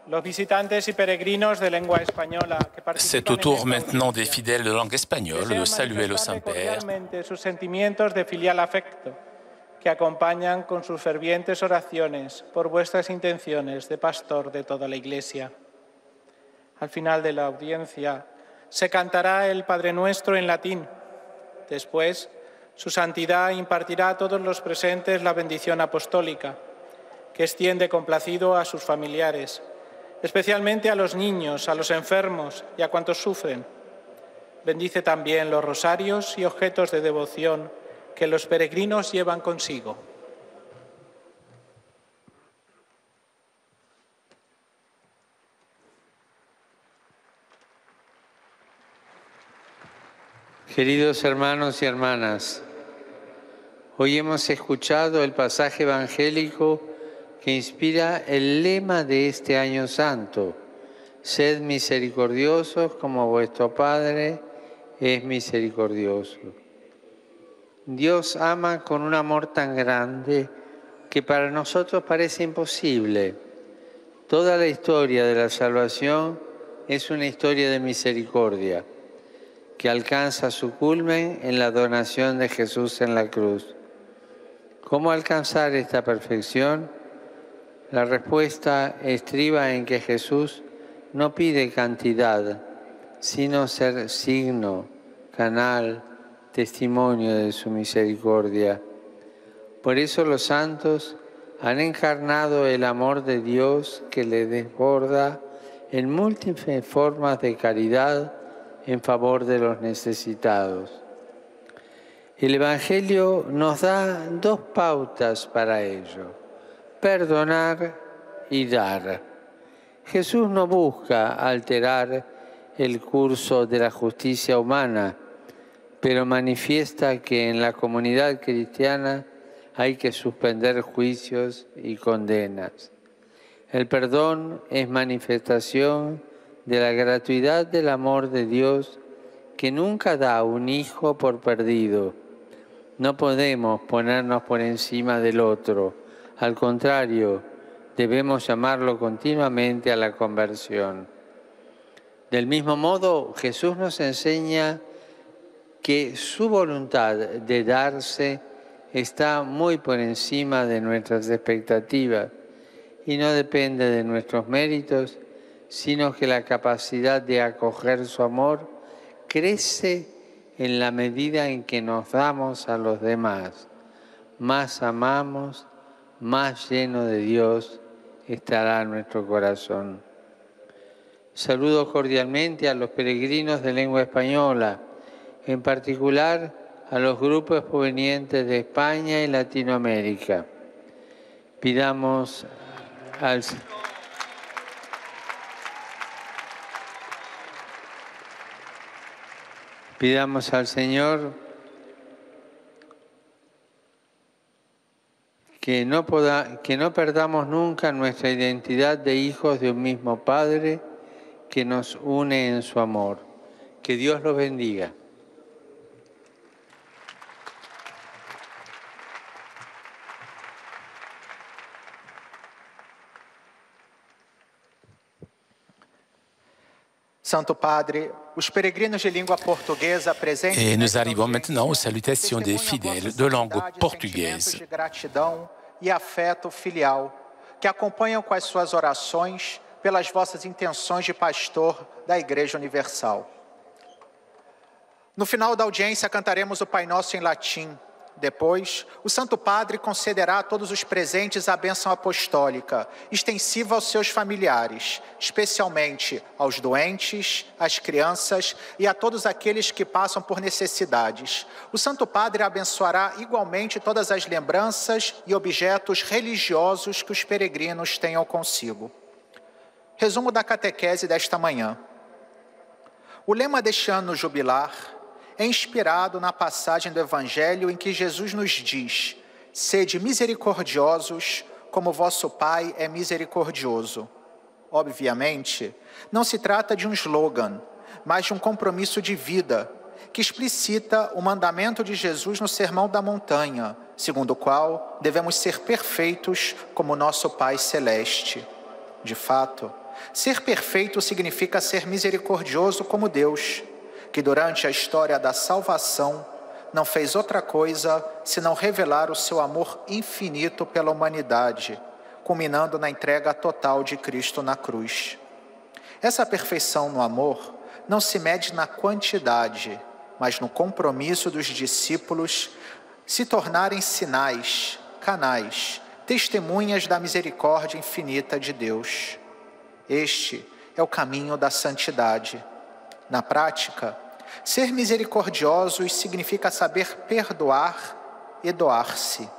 Speaker 7: los visitantes y peregrinos de lengua española que
Speaker 1: C'est
Speaker 7: participan
Speaker 1: au tour
Speaker 7: en esta
Speaker 1: maintenant des fidèles de langue espagnole de saluer le Saint-Père.
Speaker 7: sus sentimientos de filial afecto que acompañan con sus fervientes oraciones por vuestras intenciones de pastor de toda la Iglesia. Al final de la audiencia se cantará el Padre Nuestro en latín. Después, su santidad impartirá a todos los presentes la bendición apostólica, que extiende complacido a sus familiares, especialmente a los niños, a los enfermos y a cuantos sufren. Bendice también los rosarios y objetos de devoción que los peregrinos llevan consigo.
Speaker 3: Queridos hermanos y hermanas, hoy hemos escuchado el pasaje evangélico que inspira el lema de este año santo: sed misericordiosos como vuestro Padre es misericordioso. Dios ama con un amor tan grande que para nosotros parece imposible. Toda la historia de la salvación es una historia de misericordia que alcanza su culmen en la donación de Jesús en la cruz. ¿Cómo alcanzar esta perfección? La respuesta estriba en que Jesús no pide cantidad, sino ser signo, canal, testimonio de su misericordia. Por eso los santos han encarnado el amor de Dios que le desborda en múltiples formas de caridad en favor de los necesitados. El Evangelio nos da dos pautas para ello: perdonar y dar. Jesús no busca alterar el curso de la justicia humana, pero manifiesta que en la comunidad cristiana hay que suspender juicios y condenas. El perdón es manifestación de la gratuidad del amor de Dios, que nunca da un hijo por perdido. No podemos ponernos por encima del otro. Al contrario, debemos llamarlo continuamente a la conversión. Del mismo modo, Jesús nos enseña que su voluntad de darse está muy por encima de nuestras expectativas y no depende de nuestros méritos, sino que la capacidad de acoger su amor crece en la medida en que nos damos a los demás. Más amamos, más lleno de Dios estará nuestro corazón. Saludo cordialmente a los peregrinos de lengua española, en particular a los grupos provenientes de España y Latinoamérica. Pidamos al Señor que no perdamos nunca nuestra identidad de hijos de un mismo Padre que nos une en su amor. Que Dios los bendiga.
Speaker 10: Santo Padre, os peregrinos de língua portuguesa presentes.
Speaker 1: Et nous arrivons maintenant aux salutations des fidèles de langue portugaise.
Speaker 10: De gratidão e afeto filial, que acompanham com as suas orações pelas vossas intenções de pastor da Igreja Universal. No final da audiência, cantaremos o Pai Nosso em latim. Depois, o Santo Padre concederá a todos os presentes a bênção apostólica, extensiva aos seus familiares, especialmente aos doentes, às crianças e a todos aqueles que passam por necessidades. O Santo Padre abençoará igualmente todas as lembranças e objetos religiosos que os peregrinos tenham consigo. Resumo da catequese desta manhã. O lema deste ano jubilar é inspirado na passagem do Evangelho em que Jesus nos diz: sede misericordiosos, como vosso Pai é misericordioso. Obviamente, não se trata de um slogan, mas de um compromisso de vida, que explicita o mandamento de Jesus no Sermão da Montanha, segundo o qual devemos ser perfeitos como nosso Pai Celeste. De fato, ser perfeito significa ser misericordioso como Deus, que durante a história da salvação não fez outra coisa senão revelar o seu amor infinito pela humanidade, culminando na entrega total de Cristo na cruz. Essa perfeição no amor não se mede na quantidade, mas no compromisso dos discípulos se tornarem sinais, canais, testemunhas da misericórdia infinita de Deus. Este é o caminho da santidade. Na prática, ser misericordiosos significa saber perdoar e doar-se.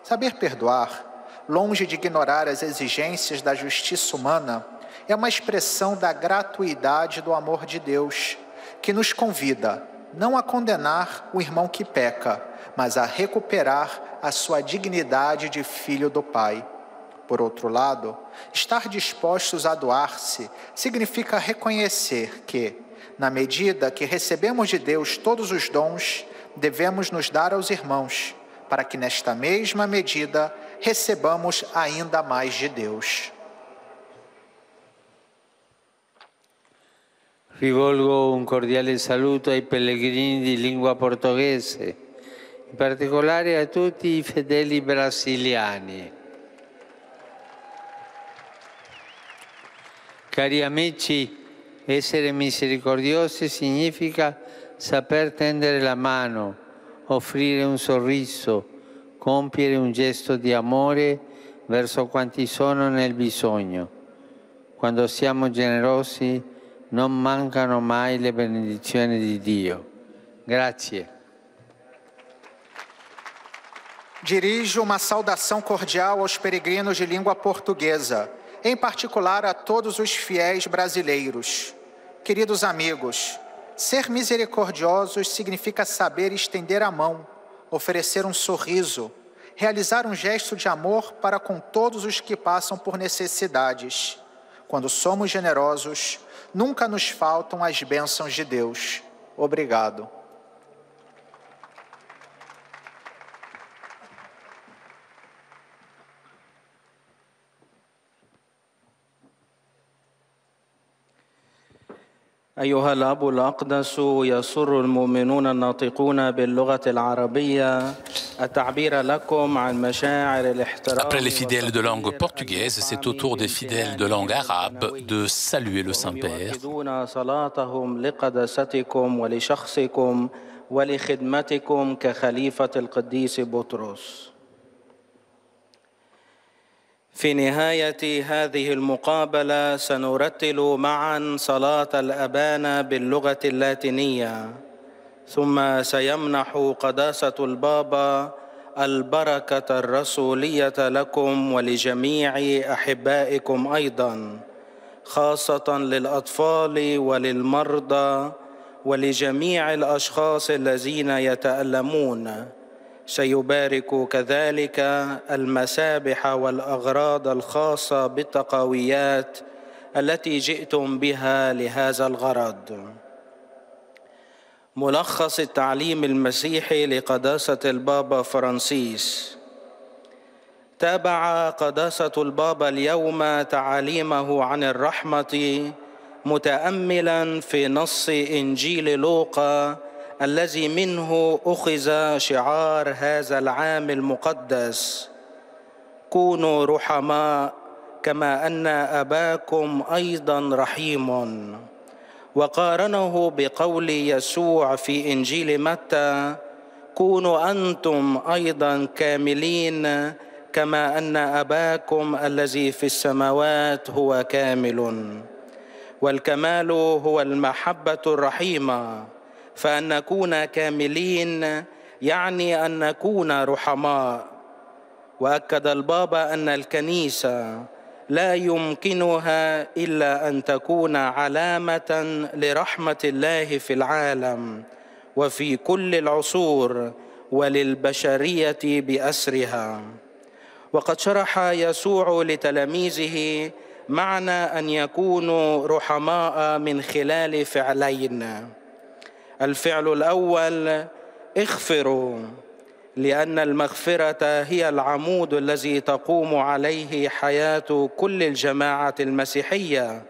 Speaker 10: Saber perdoar, longe de ignorar as exigências da justiça humana, é uma expressão da gratuidade do amor de Deus, que nos convida não a condenar o irmão que peca, mas a recuperar a sua dignidade de filho do Pai. Por outro lado, estar dispostos a doar-se significa reconhecer que, na medida que recebemos de Deus todos os dons, devemos nos dar aos irmãos, para que nesta mesma medida recebamos ainda mais de Deus.
Speaker 3: Rivolgo un cordiale saluto ai pellegrini di lingua portoghese, in particolare a tutti i fedeli brasiliani. Cari amici, essere misericordiosi significa saper tendere la mano, offrire un sorriso, compiere un gesto di amore verso quanti sono nel bisogno. Quando siamo generosi non mancano mai le benedizioni di Dio. Grazie.
Speaker 10: Dirijo uma saudação cordial aos peregrinos de língua portuguesa, em particular a todos os fiéis brasileiros. Queridos amigos, ser misericordiosos significa saber estender a mão, oferecer um sorriso, realizar um gesto de amor para com todos os que passam por necessidades. Quando somos generosos, nunca nos faltam as bênçãos de Deus. Obrigado.
Speaker 8: أيها الأب الأقدس، يسر المؤمنون الناطقون باللغة العربية التعبير لكم عن مشاعر الاحترام.
Speaker 1: Après les fidèles de langue portugaise, c'est au tour des fidèles de langue arabe de saluer le Saint-Père.
Speaker 8: صلاتهم لقداستكم ولشخصكم ولخدمتكم كخليفة القديس بطرس. في نهاية هذه المقابلة سنرتل معا صلاة الأبانا باللغة اللاتينية، ثم سيمنح قداسة البابا البركة الرسولية لكم ولجميع أحبائكم أيضا، خاصة للأطفال وللمرضى ولجميع الأشخاص الذين يتألمون. سيبارك كذلك المسابح والأغراض الخاصة بالتقويات التي جئتم بها لهذا الغرض. ملخص التعليم المسيحي لقداسة البابا فرانسيس. تابع قداسة البابا اليوم تعاليمه عن الرحمة متأملا في نص إنجيل لوقا الذي منه أخذ شعار هذا العام المقدس: كونوا رحماء كما أن أباكم أيضا رحيم. وقارنه بقول يسوع في إنجيل متى: كونوا أنتم أيضا كاملين كما أن أباكم الذي في السماوات هو كامل. والكمال هو المحبة الرحيمة، فأن نكون كاملين يعني أن نكون رحماء. وأكد البابا أن الكنيسة لا يمكنها إلا أن تكون علامة لرحمة الله في العالم وفي كل العصور وللبشرية بأسرها. وقد شرح يسوع لتلاميذه معنى أن يكونوا رحماء من خلال فعلين. الفعل الأول: اغفروا، لأن المغفرة هي العمود الذي تقوم عليه حياة كل الجماعة المسيحية،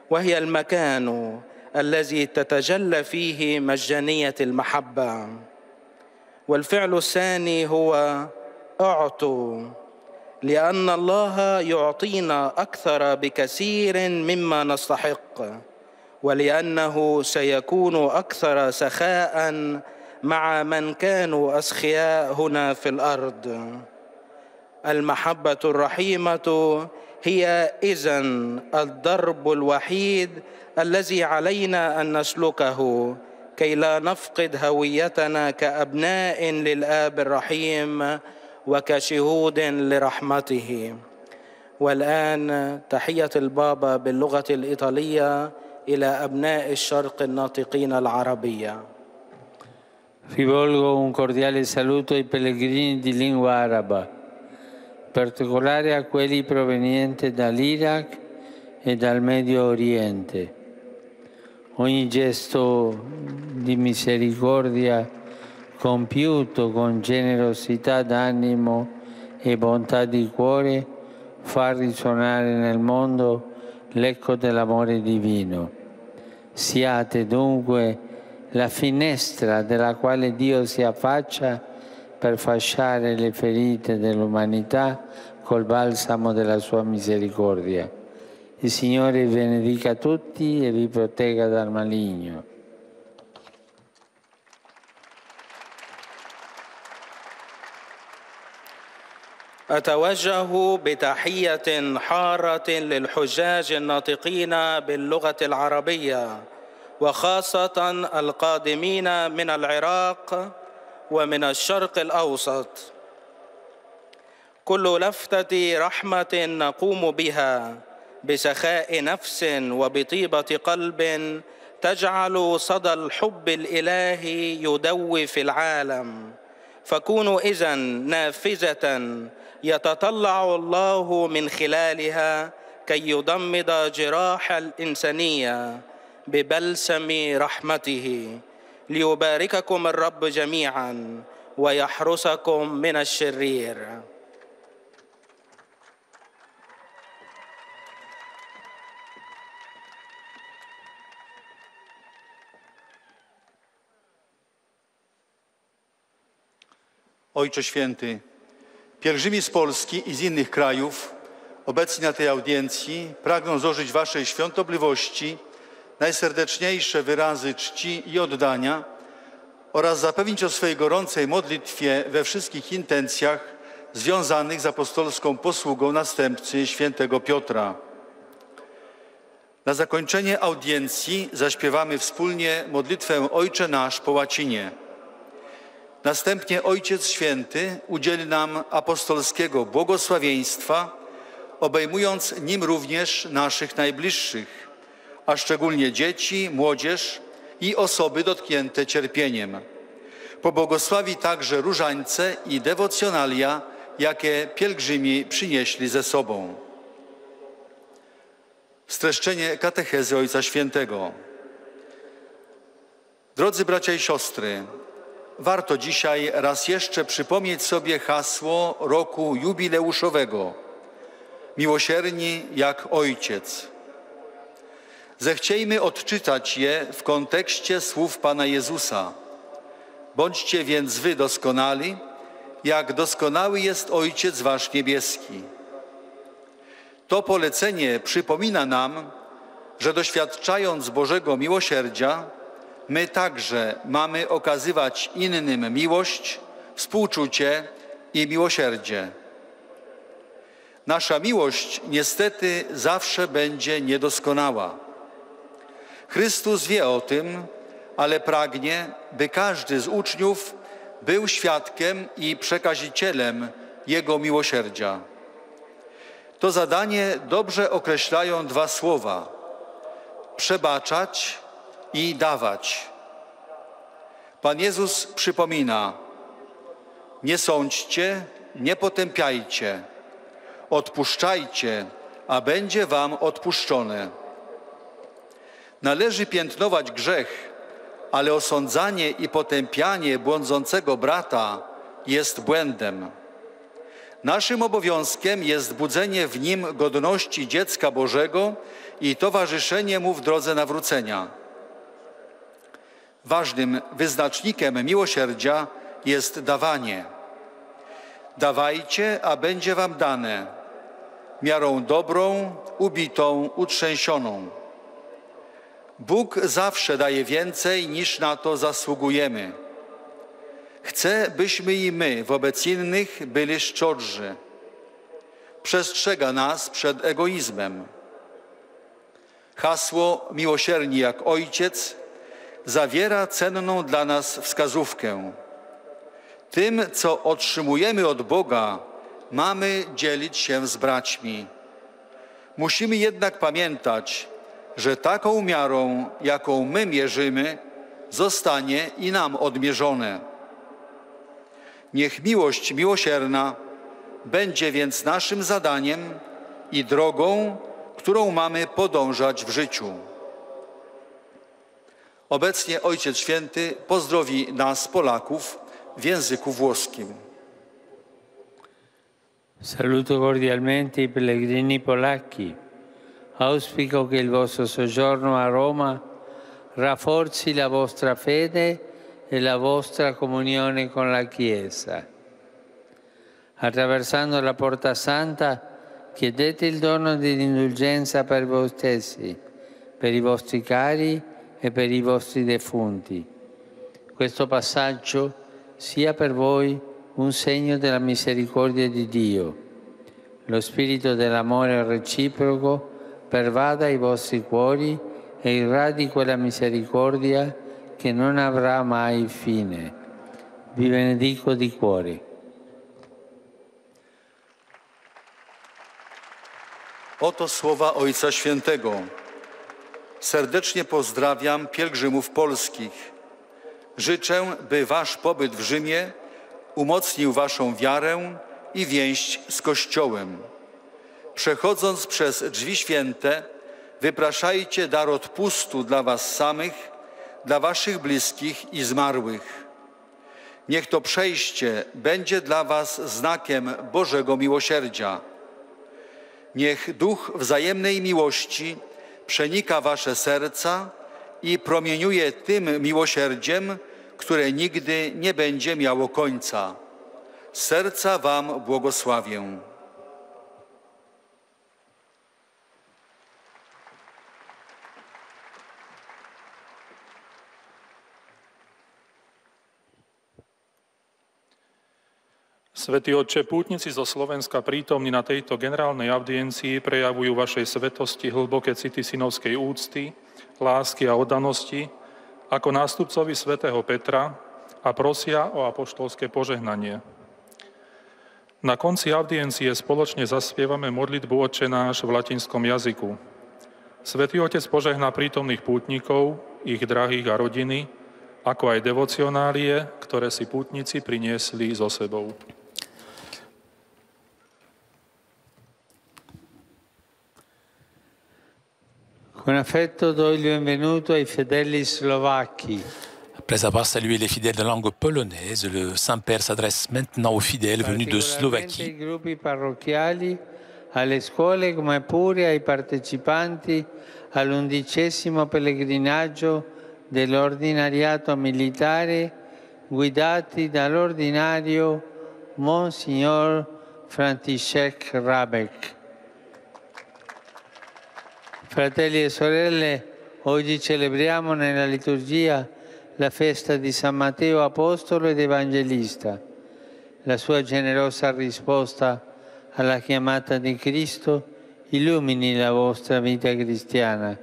Speaker 8: وهي المكان الذي تتجلى فيه مجانية المحبة. والفعل الثاني هو اعطوا، لأن الله يعطينا أكثر بكثير مما نستحق، ولأنه سيكون أكثر سخاء مع من كانوا أسخياء هنا في الأرض. المحبة الرحيمة هي إذن الضرب الوحيد الذي علينا أن نسلكه كي لا نفقد هويتنا كأبناء للآب الرحيم وكشهود لرحمته. والآن تحية البابا باللغة الإيطالية إلى أبناء الشرق الناطقين العربية.
Speaker 3: Rivolgo un cordiale saluto ai pellegrini di lingua araba, in particolare a quelli provenienti dall'Iraq e dal Medio Oriente. Ogni gesto di misericordia compiuto con generosità d'animo e bontà di cuore fa risuonare nel mondo l'eco dell'amore divino. Siate dunque la finestra dalla quale Dio si affaccia per fasciare le ferite dell'umanità col balsamo della sua misericordia. Il Signore vi benedica tutti e vi protegga dal maligno.
Speaker 8: أتوجه بتحية حارة للحجاج الناطقين باللغة العربية وخاصة القادمين من العراق ومن الشرق الأوسط. كل لفتة رحمة نقوم بها بسخاء نفس وبطيبة قلب تجعل صدى الحب الإلهي يدوي في العالم، فكونوا إذن نافذة يتطلع الله من خلالها كي يضمد جراح الإنسانية ببلسم رحمته، ليبارككم الرب جميعا ويحرسكم من الشرير.
Speaker 9: Ojcze Święty, pielgrzymi z Polski i z innych krajów obecni na tej audiencji pragną złożyć Waszej świątobliwości najserdeczniejsze wyrazy czci i oddania oraz zapewnić o swej gorącej modlitwie we wszystkich intencjach związanych z apostolską posługą następcy świętego Piotra. Na zakończenie audiencji zaśpiewamy wspólnie modlitwę Ojcze Nasz po łacinie. Następnie Ojciec Święty udzieli nam apostolskiego błogosławieństwa, obejmując nim również naszych najbliższych, a szczególnie dzieci, młodzież i osoby dotknięte cierpieniem. Pobłogosławi także różańce i dewocjonalia, jakie pielgrzymi przynieśli ze sobą. Streszczenie katechezy Ojca Świętego. Drodzy bracia i siostry, warto dzisiaj raz jeszcze przypomnieć sobie hasło roku jubileuszowego: miłosierni jak Ojciec. Zechciejmy odczytać je w kontekście słów Pana Jezusa. Bądźcie więc wy doskonali, jak doskonały jest Ojciec wasz niebieski. To polecenie przypomina nam, że doświadczając Bożego miłosierdzia, my także mamy okazywać innym miłość, współczucie i miłosierdzie. Nasza miłość niestety zawsze będzie niedoskonała. Chrystus wie o tym, ale pragnie, by każdy z uczniów był świadkiem i przekazicielem Jego miłosierdzia. To zadanie dobrze określają dwa słowa: przebaczać i dawać. Pan Jezus przypomina: nie sądźcie, nie potępiajcie, odpuszczajcie, a będzie wam odpuszczone. Należy piętnować grzech, ale osądzanie i potępianie błądzącego brata jest błędem. Naszym obowiązkiem jest budzenie w nim godności dziecka Bożego i towarzyszenie mu w drodze nawrócenia. Ważnym wyznacznikiem miłosierdzia jest dawanie. Dawajcie, a będzie wam dane, miarą dobrą, ubitą, utrzęsioną. Bóg zawsze daje więcej, niż na to zasługujemy. Chce, byśmy i my wobec innych byli szczodrzy. Przestrzega nas przed egoizmem. Hasło miłosierni jak Ojciec zawiera cenną dla nas wskazówkę. Tym, co otrzymujemy od Boga, mamy dzielić się z braćmi. Musimy jednak pamiętać, że taką miarą, jaką my mierzymy, zostanie i nam odmierzone. Niech miłość miłosierna będzie więc naszym zadaniem i drogą, którą mamy podążać w życiu. Obecnie Ojciec Święty pozdrowi nas, Polaków, w języku włoskim.
Speaker 3: Saluto cordialmente i pellegrini polacchi. Auspico che il vostro soggiorno a Roma rafforzi la vostra fede e la vostra comunione con la Chiesa. Attraversando la Porta Santa, chiedete il dono dell'indulgenza per voi stessi, per i vostri cari e per i vostri defunti. Questo passaggio sia per voi un segno della misericordia di Dio. Lo spirito dell'amore reciproco pervada i vostri cuori e irradi quella misericordia che non avrà mai fine. Vi benedico di cuore.
Speaker 9: Oto słowa Ojca Świętego. Serdecznie pozdrawiam pielgrzymów polskich. Życzę, by wasz pobyt w Rzymie umocnił waszą wiarę i więź z Kościołem. Przechodząc przez drzwi święte, wypraszajcie dar odpustu dla was samych, dla waszych bliskich i zmarłych. Niech to przejście będzie dla was znakiem Bożego miłosierdzia. Niech duch wzajemnej miłości przenika wasze serca i promieniuje tym miłosierdziem, które nigdy nie będzie miało końca. Z serca wam błogosławię.
Speaker 11: Svätý Otče, pútnici zo Slovenska prítomní na tejto generálnej audiencii prejavujú vašej svetosti hlboké city synovskej úcty, lásky a oddanosti ako nástupcovi svätého Petra a prosia o apoštolské požehnanie. Na konci audiencie spoločne zaspievame modlitbu Otče náš v latinskom jazyku. Svätý Otec požehná prítomných pútnikov, ich drahých a rodiny, ako aj devocionálie, ktoré si pútnici priniesli so sebou.
Speaker 3: Con affetto do il benvenuto ai fedeli slovacchi.
Speaker 1: Après avoir salué les fidèles de langue polonaise, le Saint-Père s'adresse maintenant aux fidèles venus de Slovaquie.
Speaker 3: Ai gruppi parrocchiali, alle scuole come pure ai partecipanti all'11° pellegrinaggio dell'ordinariato militare guidati dall'ordinario Monsignor František Rabek. Fratelli e sorelle, oggi celebriamo nella liturgia la festa di San Matteo Apostolo ed Evangelista. La sua generosa risposta alla chiamata di Cristo illumini la vostra vita cristiana.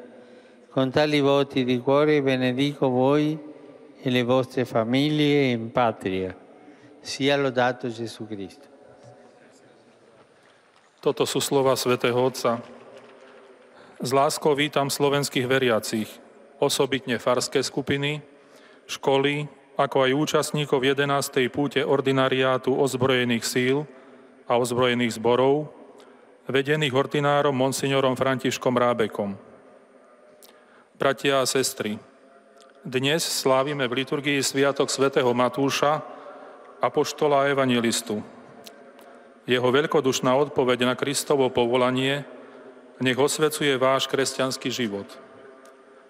Speaker 3: Con tali voti di cuore benedico voi e le vostre famiglie in patria. Sia lodato Gesù Cristo.
Speaker 11: Toto sú slova svätého Otca. S láskou vítam slovenských veriacich, osobitne farské skupiny, školy, ako aj účastníkov 11. púte ordinariátu ozbrojených síl a ozbrojených zborov, vedených ordinárom monsignorom Františkom Rábekom. Bratia a sestry, dnes slávime v liturgii sviatok svätého Matúša, apoštola a evangelistu. Jeho veľkodušná odpoveď na Kristovo povolanie nech osvecuje váš kresťanský život.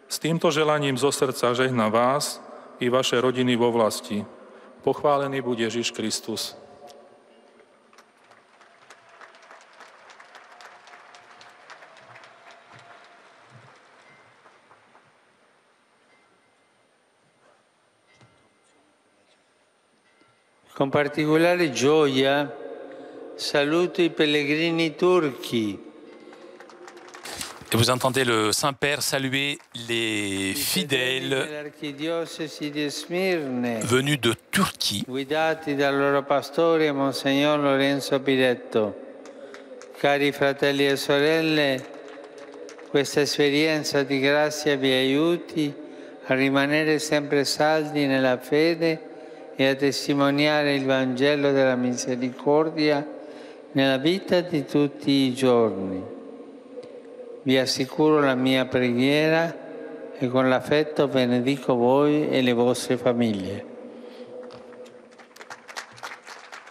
Speaker 11: S týmto želaním zo srdca žehná vás i vaše rodiny vo vlasti. Pochválený buď Ježiš Kristus.
Speaker 3: Con particolare gioia saluto i pellegrini turchi.
Speaker 1: Et vous entendez le Saint-Père saluer les fidèles venus de Turquie,
Speaker 3: guidati dal loro pastore Monsignor Lorenzo Piretto. Cari fratelli e sorelle, questa esperienza di grazia vi aiuti a rimanere sempre saldi nella fede e a testimoniare il Vangelo della misericordia nella vita di tutti i giorni. Vi assicuro la mia preghiera e con l'affetto benedico voi e le vostre famiglie.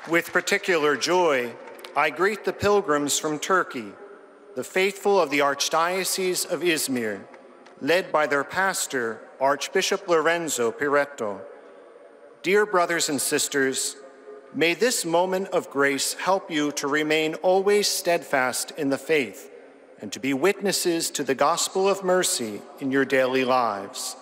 Speaker 5: With particular joy, I greet the pilgrims from Turkey, the faithful of the Archdiocese of Izmir, led by their pastor, Archbishop Lorenzo Piretto. Dear brothers and sisters, may this moment of grace help you to remain always steadfast in the faith and to be witnesses to the gospel of mercy in your daily lives.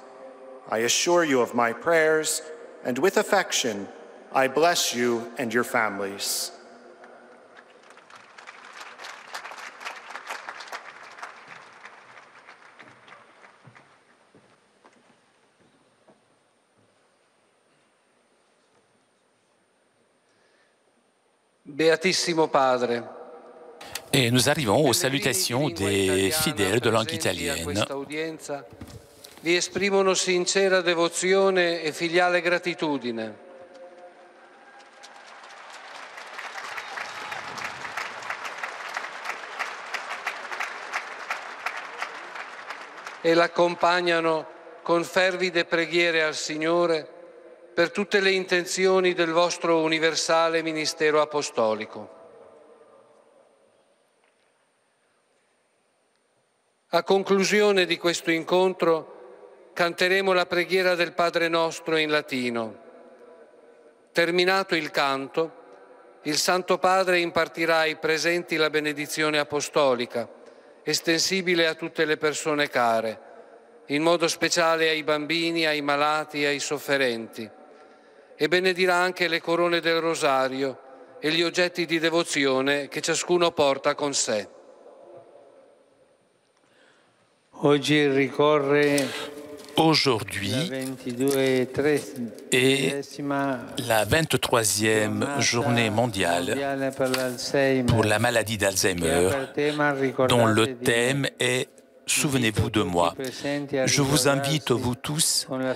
Speaker 5: I assure you of my prayers, and with affection, I bless you and your families.
Speaker 2: Beatissimo Padre,
Speaker 1: Et nous arrivons aux salutations des fidèles de langue italienne.
Speaker 2: vi esprimono sincera devozione e filiale gratitudine. E l'accompagnano con fervide preghiere al Signore per tutte le intenzioni del vostro universale ministero apostolico. A conclusione di questo incontro canteremo la preghiera del Padre Nostro in latino. Terminato il canto, il Santo Padre impartirà ai presenti la benedizione apostolica, estensibile a tutte le persone care, in modo speciale ai bambini, ai malati e ai sofferenti, e benedirà anche le corone del rosario e gli oggetti di devozione che ciascuno porta con sé.
Speaker 3: Oggi ricorre
Speaker 1: Aujourd'hui est la 23e journée mondiale pour la maladie d'Alzheimer, dont le thème est « Souvenez-vous de moi ». Je vous invite, vous tous, à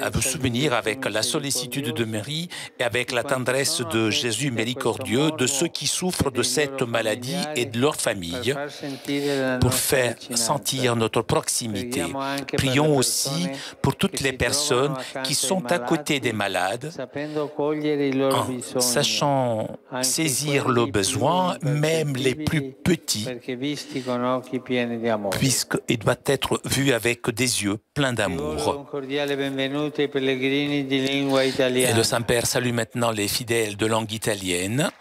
Speaker 1: vous souvenir avec la sollicitude de Marie et avec la tendresse de Jésus miséricordieux de ceux qui souffrent de cette maladie et de leur famille, pour faire sentir notre proximité. Prions aussi pour toutes les personnes qui sont à côté des malades, en sachant saisir leurs besoins, même les plus petits, puisqu'il doit être vu avec des yeux pleins d'amour. Et le Saint-Père salue maintenant les fidèles de langue italienne,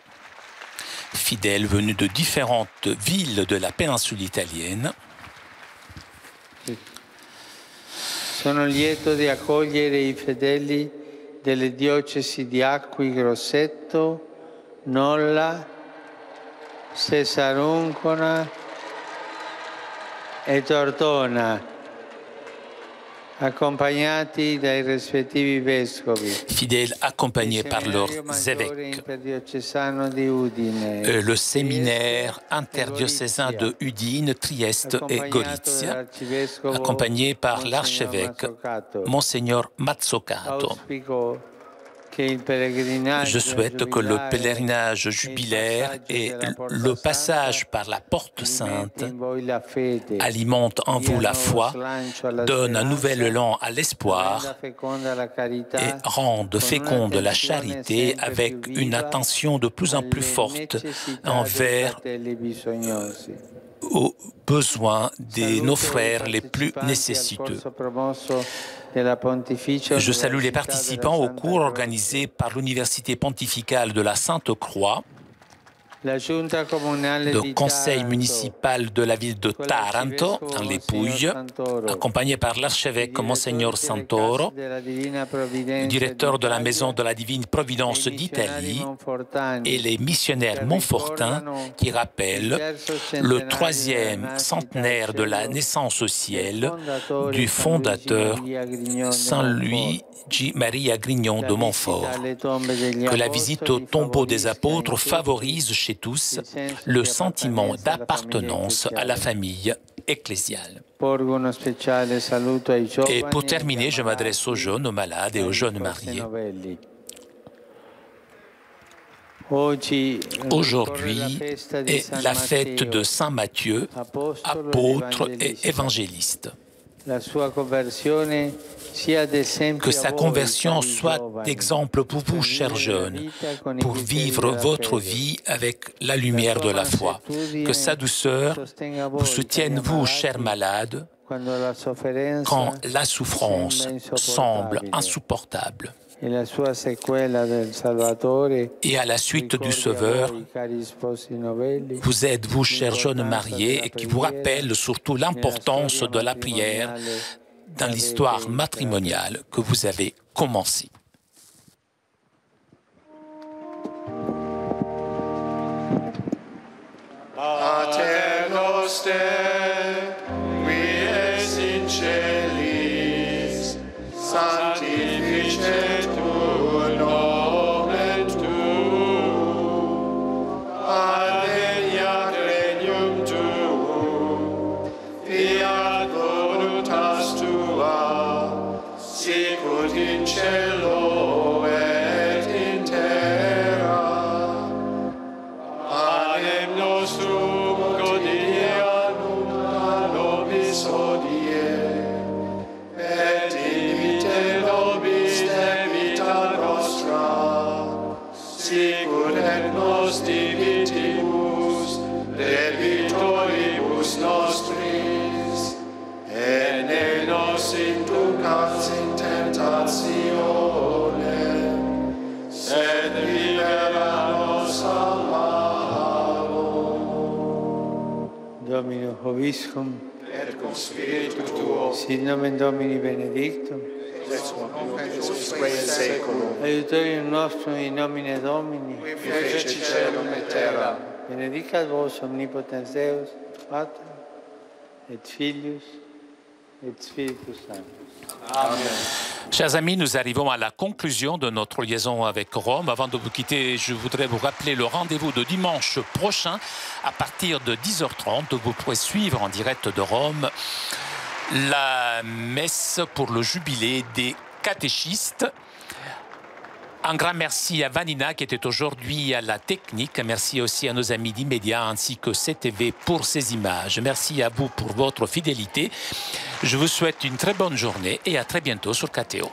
Speaker 1: fidèles venus de différentes villes de la péninsule italienne.
Speaker 3: Sono lieto di accogliere I fedeli delle diocesi di Acqui Grosseto, Nolla, Cesarúncona e Tortona, accompagnati dai rispettivi vescovi.
Speaker 1: Fidèles accompagnés par leurs évêques. Le séminaire interdiocésain de Udine, Trieste et Gorizia, accompagné par l'archevêque Monseigneur Mazzocato. Je souhaite que le pèlerinage jubilaire et le passage par la porte sainte alimentent en vous la foi, donnent un nouvel élan à l'espoir et rendent féconde la charité avec une attention de plus en plus forte envers aux besoins de nos frères les plus nécessiteux. Je salue les participants au cours organisé par l'Université pontificale de la Sainte Croix, le conseil municipal de la ville de Taranto, en les Pouilles, accompagné par l'archevêque Monseigneur Santoro, directeur de la Maison de la Divine Providence d'Italie, et les missionnaires montfortins qui rappellent le 3e centenaire de la naissance au ciel du fondateur Saint-Louis Maria Grignon de Montfort. Que la visite au tombeau des apôtres favorise chez tous le sentiment d'appartenance à la famille ecclésiale. Et pour terminer, je m'adresse aux jeunes, aux malades et aux jeunes mariés. Aujourd'hui est la fête de Saint Matthieu, apôtre et évangéliste. Que sa conversion soit d'exemple pour vous, chers jeunes, pour vivre votre vie avec la lumière de la foi. Que sa douceur vous soutienne, vous, chers malades, quand la souffrance semble insupportable. Et à la suite du Sauveur, vous êtes, vous, chers jeunes mariés, et qui vous rappelle surtout l'importance de la prière dans l'histoire matrimoniale que vous avez commencer.
Speaker 5: Pater noster, qui es in celis, sanctificetur nomen tuum, adveniat regnum tuum, fiat voluntas tua, sicut in cielo et in terra. Panem nostrum quotidianum da nobis hodie, et dimitte nobis debita nostra, sicut et nos dimittimus debitoribus nostris, et ne nos inducas in tentationem, sed libera nos a malo.
Speaker 3: Domino Hoviscum,
Speaker 5: Et cum spiritu tuo,
Speaker 3: sit nomen Domini benedictum,
Speaker 5: usque in saeculum,
Speaker 3: aiutorium nostrum in nomine Domini,
Speaker 5: qui feci celum et terra.
Speaker 3: benedicat vos omnipotens Deus, Pater, et Filius, et Spiritus Sanctus.
Speaker 1: Chers amis, nous arrivons à la conclusion de notre liaison avec Rome. Avant de vous quitter, je voudrais vous rappeler le rendez-vous de dimanche prochain à partir de 10h30. Vous pourrez suivre en direct de Rome la messe pour le jubilé des catéchistes. Un grand merci à Vanina qui était aujourd'hui à la technique. Merci aussi à nos amis d'Immédiat ainsi que CTV pour ces images. Merci à vous pour votre fidélité. Je vous souhaite une très bonne journée et à très bientôt sur KTO.